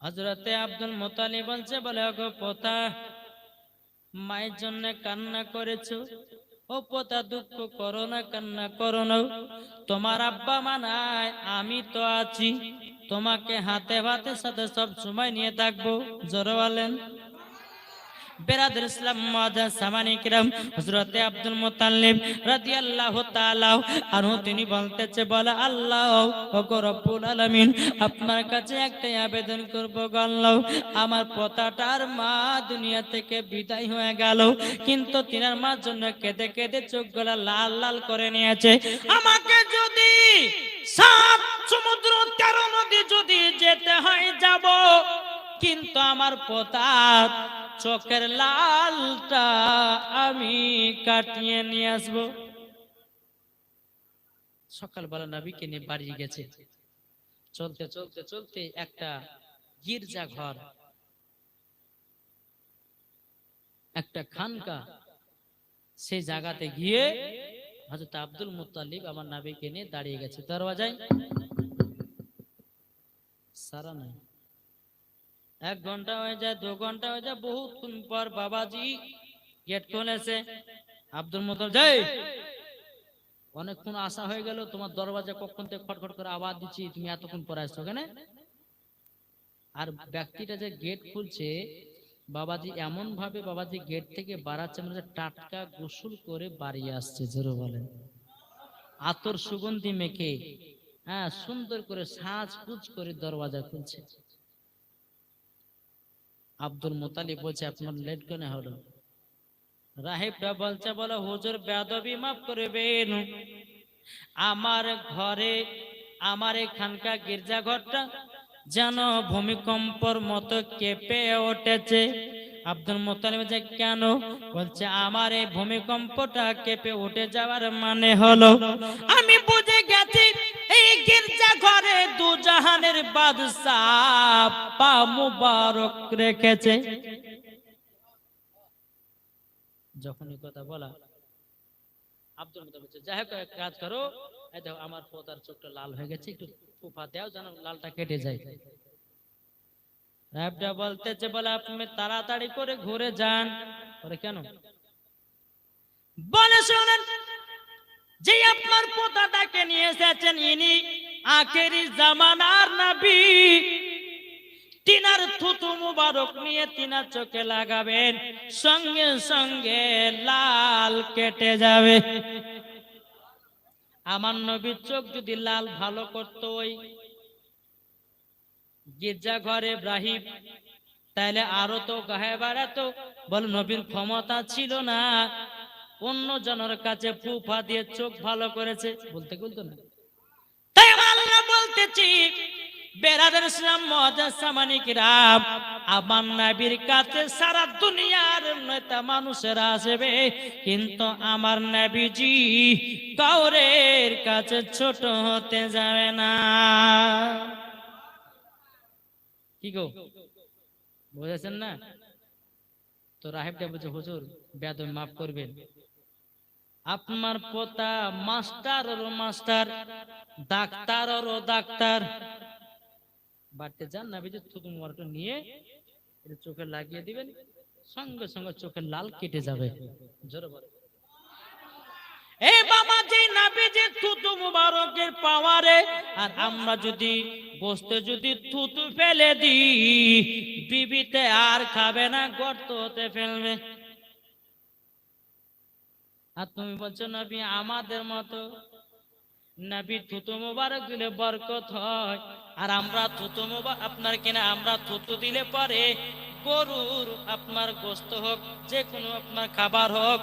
হযরতে আব্দুল মুতালিব বলছে, বলে ওগো পোতা, মায়ের জন্য কান্না করেছো? ও পোতা দুঃখ করো না, কান্না করো না, তোমার আব্বা মা নাই, আমি তো আছি, তোমাকে হাতে ভাতে সাথে সব সময় নিয়ে থাকবো। জোরে বলেন। বেরাদর ইসলাম মুআজ্জাজ সামানি কিরাম, হযরতে আব্দুল মুতাল্লিব রাদিয়াল্লাহু তাআলা আনহু তিনি বলতেছে, বলে আল্লাহ ওগো রব্বুল আলামিন, আপনার কাছে একটা আবেদন করব গো আল্লাহ, আমার পোতাটার মা দুনিয়া থেকে বিদায় হয়ে গেল, কিন্তু তিনার মার জন্য কেঁদে কেঁদে চোখগুলো লাল লাল করে নিয়েছে। আমাকে যদি 7 সমুদ্র 13 নদী যদি যেতে হয় যাব, কিন্তু আমার পোতার চোখের লালটা আমি কাটিয়ে নিয়ে আসবো। সকালবেলা নবীকে নিয়ে বাড়ি গেছে। চলতে চলতে চলতে একটা গির্জা ঘর, একটা খানকা, সেই জায়গাতে গিয়ে হযরত আব্দুল মুত্তালিব আমার নবীকে নিয়ে দাঁড়িয়ে গেছে। দরওয়াজায় সারা নাই। 1 ঘন্টা হয়ে যায়, 2 ঘন্টা হয়ে যায়, বহুক্ষণ পর বাবাজি গেট খুলেছে। আব্দুল মুত্তালিব, যাই, অনেকক্ষণ আসা হয়ে গেল, তোমার দরওয়াজা কখন থেকে খটখট করে আওয়াজ দিচ্ছি, তুমি এতক্ষণ পরে আসছো কেন? আর ব্যক্তিটা যে গেট খুলছে, বাবাজি এমন ভাবে বাবাজি গেট থেকে বাড়াচ্ছে, মানে টাটকা গোসল করে বাড়ি আসছে। জোরে বলেন। আতর সুগন্ধি মেখে, হ্যাঁ, সুন্দর করে সাজগুজ করে দরওয়াজা খুলছে। আব্দুল মুতালিব বলছে, আপনার লেট কেন হলো? রাহিবটা বলছে, বলে হুজুর বেয়াদবি মাফ করবেন, আমার ঘরে, আমার এখানকা গির্জা ঘরটা যেন ভূমিকম্পর মতো কেঁপে উঠেছে। আব্দুল মুত্তালিব বলছে, কেন? বলছে, আমার এই ভূমিকম্পটা কেঁপে উঠে যাওয়ার মানে হলো, আমি বুঝে গেছি এই গির্জা ঘরে 2 জাহানের বাদশাহ পা মুবারক রেখেছে। যখন এই কথা বলা, আব্দুল মুত্তালিব বলছে, যাই হোক, এক কাজ করো, এই দেখো আমার পোতার চোখটা লাল হয়ে গেছে, একটু ফুফা দাও যেন লালটা কেটে যায়। রাবটা বলতেছে, বলে আপনি তাড়াতাড়ি করে ঘুরে যান। বলে কেন? বলে শুনেন, যে আপনার পোতাটাকে নিয়ে এসেছেন ইনি আখেরি জামানার নবী। তিনার থুতু মুবারক নিয়ে তিনার চোখে লাগাবেন, সঙ্গে সঙ্গে লাল কেটে যাবে। আমার নবীর চোখ যদি লাল ভালো করতো ওই গির্জা ঘরে ইব্রাহিম, তাহলে আরো তো গায়ে বাড়াতো। বল নবীর ক্ষমতা ছিল না, অন্য জনের কাছে ফুফা দিয়ে চোখ ভালো করেছে, বলতো না। তাই আল্লাহ বলতেছি বেরাদার ইসলাম মুআজ্জাজ সামানিকরাম, আমার নবীর কাছে সারা দুনিয়ার নেতা মানুষেরা আসবে, কিন্তু আমার নবীজি কাউরের কাছে ছোট হতে যাবে না। কি গো বুঝেছেন না? তো রাহেবটা বলছে হুজুর বেয়াদবি মাফ করবেন, আপনার পোতা মাস্টারেরও মাস্টার, ডাক্তারেরও ডাক্তার। বাড়তে যান না বিজে থুতু মুবারকটা নিয়ে এটা চোখে লাগিয়ে দিবেন, সঙ্গে সঙ্গে চোখের লাল কেটে যাবে। জোরে বলো। এই বাবা যে নবীজি থুতু মুবারকের পাওয়ারে, আর আমরা যদি বসতে যদি থুতু ফেলে দিই, বিবিতে আর খাবে না, গর্ত হতে ফেলবে। আর তুমি বলছো নবী আমাদের মতো, নবী থুতু মুবারক দিলে বরকত হয়, আর আমরা থুতু মুবারক আপনার কিনা আমরা থুতু দিলে পরে গরুর আপনার গোশত হোক যে কোনো আপনার খাবার হোক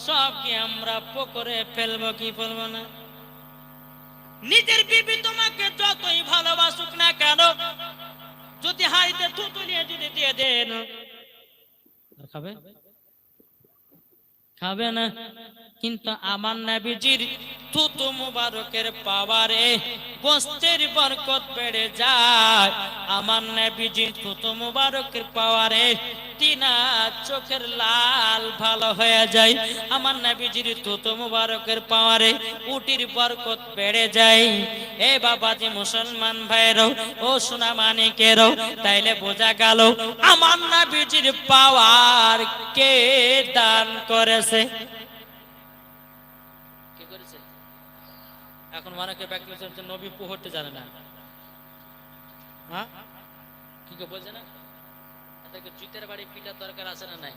সব কি আমরা পুকুরে ফেলবো কি ফেলবো না? নিজের বিবি তোমাকে যতই ভালোবাসুক না কেন, যদি হাড়িতে থুতু নিয়ে যদি দিয়ে দেন, আর খাবে? খাবে না। কিন্তু আমার নবীজির থুতু মুবারকের পাওয়ারে গোশতের বরকত বেড়ে যায়। আমার নবীজির থুতু মুবারকের পাওয়ারে তিনার চোখের লাল ভালো হয়ে যায়। আমার নবীজির থুতু মুবারকের পাওয়ারে উটির বরকত বেড়ে যায়। এ বাবাজি মুসলমান ভাইরাও ও সোনা মানিকেরও, তাইলে বোঝা গেল আমার নবীজির পাওয়ার কে দান করেছে। কে করেছে? এখন অনেকে ব্যক্তি নবী পড়তে জানে না, হ্যাঁ কি কে বলছে না? তাদেরকে জুতের বাড়ি পিটার দরকার আছে না নাই?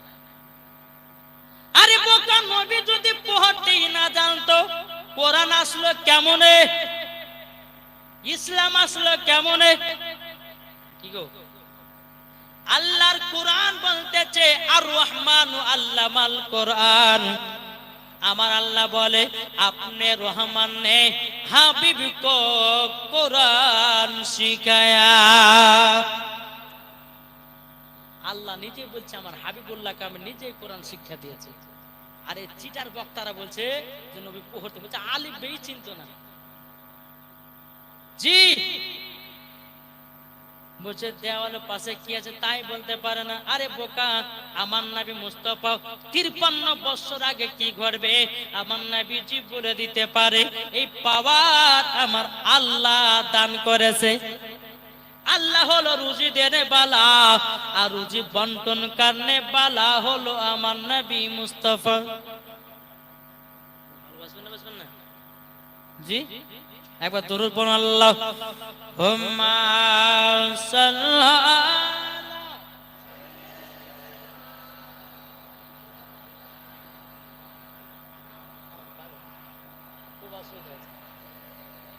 আরে বোকা, নবী যদি পড়তেই না জানতো, কোরআন আসলো কেমনে, ইসলাম আসলো কেমনে? কি গো, আল্লাহর কোরআন বলতেছে আর রহমানু আল্লামাল কোরআন। আমার আল্লাহ বলে আপনি রহমান ने হাবিব को কোরআন শিখায়া। আল্লাহ নিজে বলছে আমার হাবিবুল্লাহকে আমি নিজেই কোরআন শিক্ষা দিয়েছি। আরে চিটার বক্তারা বলছে যে নবী পড়তে, বলছে আলিফ বেই চিনতো না। জি বলছে দেওয়ালের পাশে কি আছে তাই বলতে পারে না। আরে বোকা, আমার নবী মুস্তাফা 53 বছর আগে কি ঘটবে আমার নবীজি বলে দিতে পারে। এই পাওয়ার আমার আল্লাহ দান করেছে। আল্লাহ হলো রুজি দেনে বালা, আর রুজি বন্টন করনে বালা হলো আমার নবী মুস্তাফা। বুঝবেন না? জি একবার দরুদ পড়ুন আল্লাহুম্মা সাল্লাল্লাহু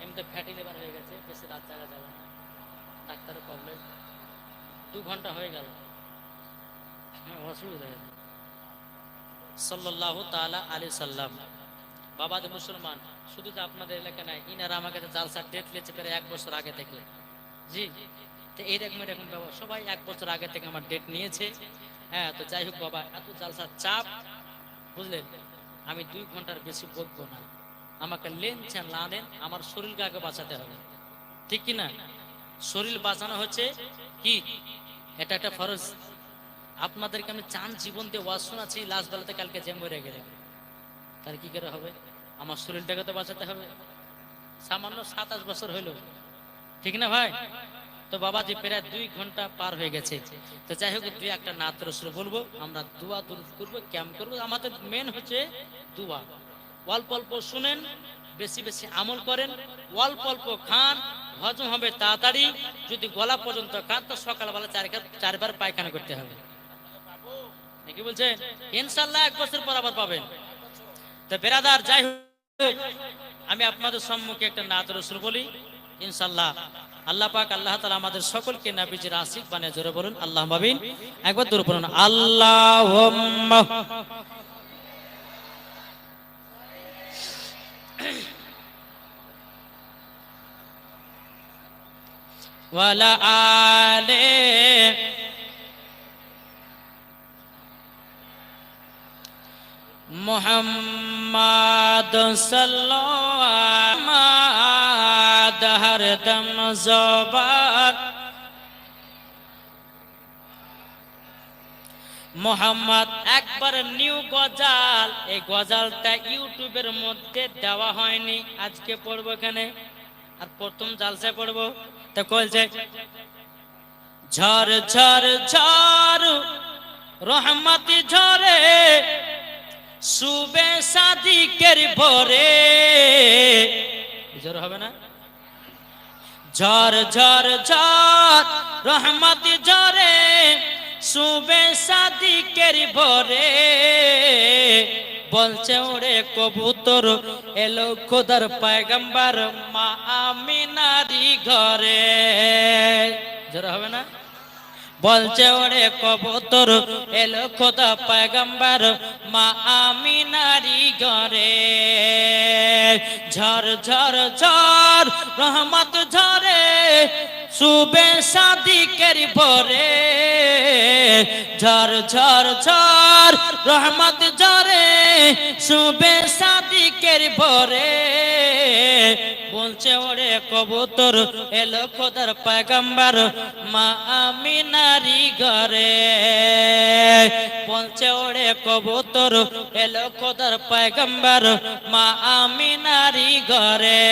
এমনি ফ্যাটি লিভার হয়ে গেছে, বেশি রাত জাগা যাবে না, ডাক্তারের প্রবলেম। 2 ঘন্টা হয়ে গেল, অসুবিধা হয়ে গেছে। সাল্লাল্লাহু তাআলা আলাইহি সাল্লাম। বাবাদের মুসলমান শুধু যে আপনাদের এলাকা নাই, ইনারা আমার কাছে জালসার ডেট লিয়েছে প্রায় 1 বছর আগে থেকে। জি তো এইরকম এরকম বাবা সবাই 1 বছর আগে থেকে আমার ডেট নিয়েছে। হ্যাঁ তো যাই হোক বাবা, এত জালসার চাপ বুঝলেন, আমি 2 ঘন্টার বেশি বকবো না। আমাকে লেনছেন না নেন, আমার শরীরকে আগে বাঁচাতে হবে, ঠিক কি না? শরীর বাঁচানো হচ্ছে কি এটা একটা ফরজ। আপনাদেরকে আমি চান জীবন দিয়ে ওয়াজ শোনাচ্ছি, লাস্ট বেলাতে কালকে যে মরে গেলে তার কি করে হবে? আমার শরীরটাকে তো বাঁচাতে হবে। সামান্য 27 বছর হইল, ঠিক না ভাই? তো বাবাজি প্রায় 2 ঘন্টা পার হয়ে গেছে। তো যাই হোক 2-1টা নাত রসুল বলবো, আমরা দোয়া দরুদ করবো, ক্যাম্প করবো। আমাদের মেন হচ্ছে দোয়া। অল্প অল্প শুনেন, বেশি বেশি আমল করেন, অল্প অল্প খান, হজম হবে তাড়াতাড়ি। যদি গলা পর্যন্ত খান তো সকালবেলা চারবার পায়খানা করতে হবে। কি বলছে? ইনশাল্লাহ 1 বছর পর আবার পাবেন। তো বেরাদার, যাই হোক, আমি আপনাদের সম্মুখে একটা নাত রাসূল বলি ইনশাল্লাহ। আল্লাহ পাক আল্লাহ তাআলা আমাদের সকলকে নবীজির আশিক বানিয়ে, জোরে বলুন আল্লাহুম্মা আমিন। একবার দূর পড়ুন, আল্লাহুম্মা ওয়ালা আলে মুহাম্মাদ সাল্লাল্লাহু আলাইহি হরদম জবান মোহাম্মদ। একবার নিউ গজাল, এই গজালটা ইউটিউবের মধ্যে দেওয়া হয়নি, আজকে পড়বো এখানে, আর প্রথম জালসায় পড়বো। তো কইছে ঝড় ঝড় ঝড় রহমতি ঝরে সুবে সাদিকের ভরে, ঝড় হবে না? ঝড় ঝড় ঝড় রহমতি ঝরে সুবে সাদিকের ভরে, বলছে ওরে কবুতর এলো খোদার পয়গম্বর মা আমিনারি ঘরে। জোরে হবে না? বলছে ওরে কবুতর এলো খোদা পয়গম্বর মা আমিনারি ঘরে। ঝড় ঝড় ঝড় রহমত ঝরে সুবে সাদিকের ভরে, ঝড় ঝড় ঝড় রহমত ঝরে সুবে সাদিকের ভরে, বলছে ওরে কবুতর এলো খোদার পয়গম্বর মা আমিনারি ঘরে। বলছে ওরে কবুতর এলো খোদার পয়গম্বর মা আমিনারি ঘরে।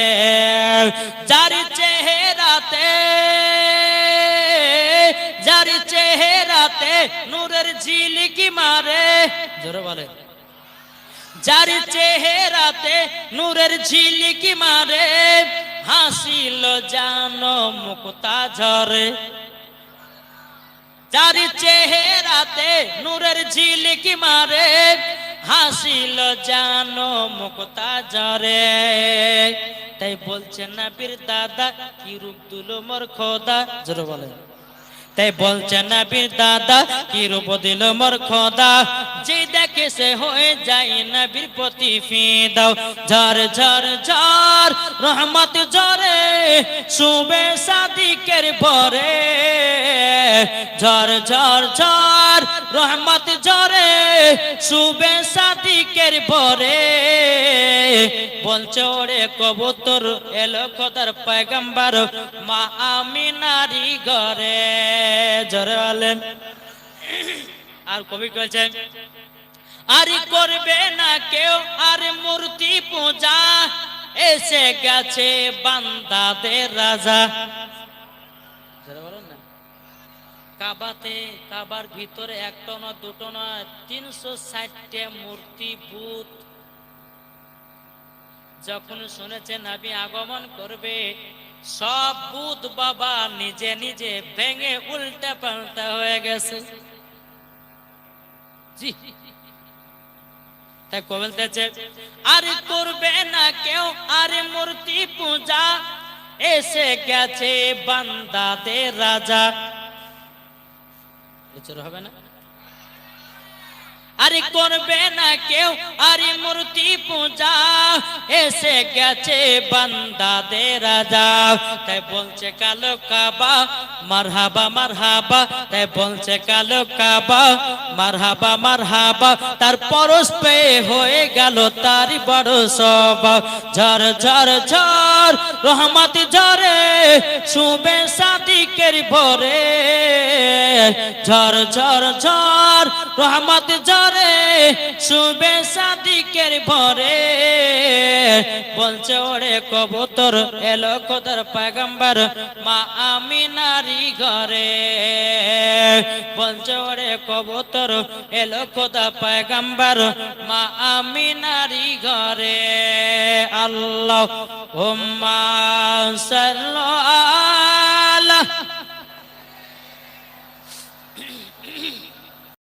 যার চেহারাতে যার চেহারাতে নূরের ঝিলিকি মারে, জোরে বলে, যার চেহারাতে নূরের ঝিলিকি মারে, হাসিল জানো মুক্তা ঝরে। যার চেহারাতে নূরের ঝিলিকি মারে, হাসিল জানো মুক্তা ঝরে। তাই বলছে নবীর দাদা কি রূপ দিল মোর খোদা, জোরে বলে। তাই বলছে নবীর দাদা কি রূপ দিল মোর খোদা, যে দেখে সে হয়ে যায় নবীর প্রতি ফিদা। ঝড় ঝড় ঝড় রহমত ঝরে সুবে সাদিকের ভরে, ঝড় ঝড় ঝড় রহমত ঝরে সুবে সাদিকের ভরে, বলছে ওরে কবুতর এলো খোদার পয়গম্বর মা আমিনারি ঘরে। জোরে বলেন। আর কবি বলছেন আর করবে না কেউ আর মূর্তি পূজা, এসে গেছে বান্দাদের রাজা। জোরে বলেন না। কাবাতে, কাবার ভিতরে একটা না দুটো না 360টা মূর্তি ভূত। যখন শুনেছে নবী আগমন করবে, সব ভূত বাবা নিজে নিজে ভেঙে উল্টা পাল্টা হয়ে গেছে। জি, তাই বলতেছে আর করবে না কেউ আর মূর্তি পূজা, এসে গেছে বান্দাদের রাজা। হবে না? আরে করবে না কেউ আরে মূর্তি পূজা, এসে গেছে বান্দাদের রাজা। তাই বলছে কালো কাবা মারহাবা মারহাবা, তাই বলছে কালো কাবা মারহাবা মারহাবা, তার পরশ পেয়ে হয়ে গেল তার বড় সবা। ঝড় ঝড় ঝড় রহমত ঝরে সুবে সাদিকের ভরে, ঝড় ঝড় ঝড় রহমত ঝরে সুবে সাদিকের ভরে, বলছে ওরে কবুতর এলো খোদার পয়গম্বর মা আমিনারি ঘরে বলছে ওরে কবুতর এলো খোদা পয়গম্বর মা আমিনারি ঘরে আল্লাহ হুম্মা সাল্লু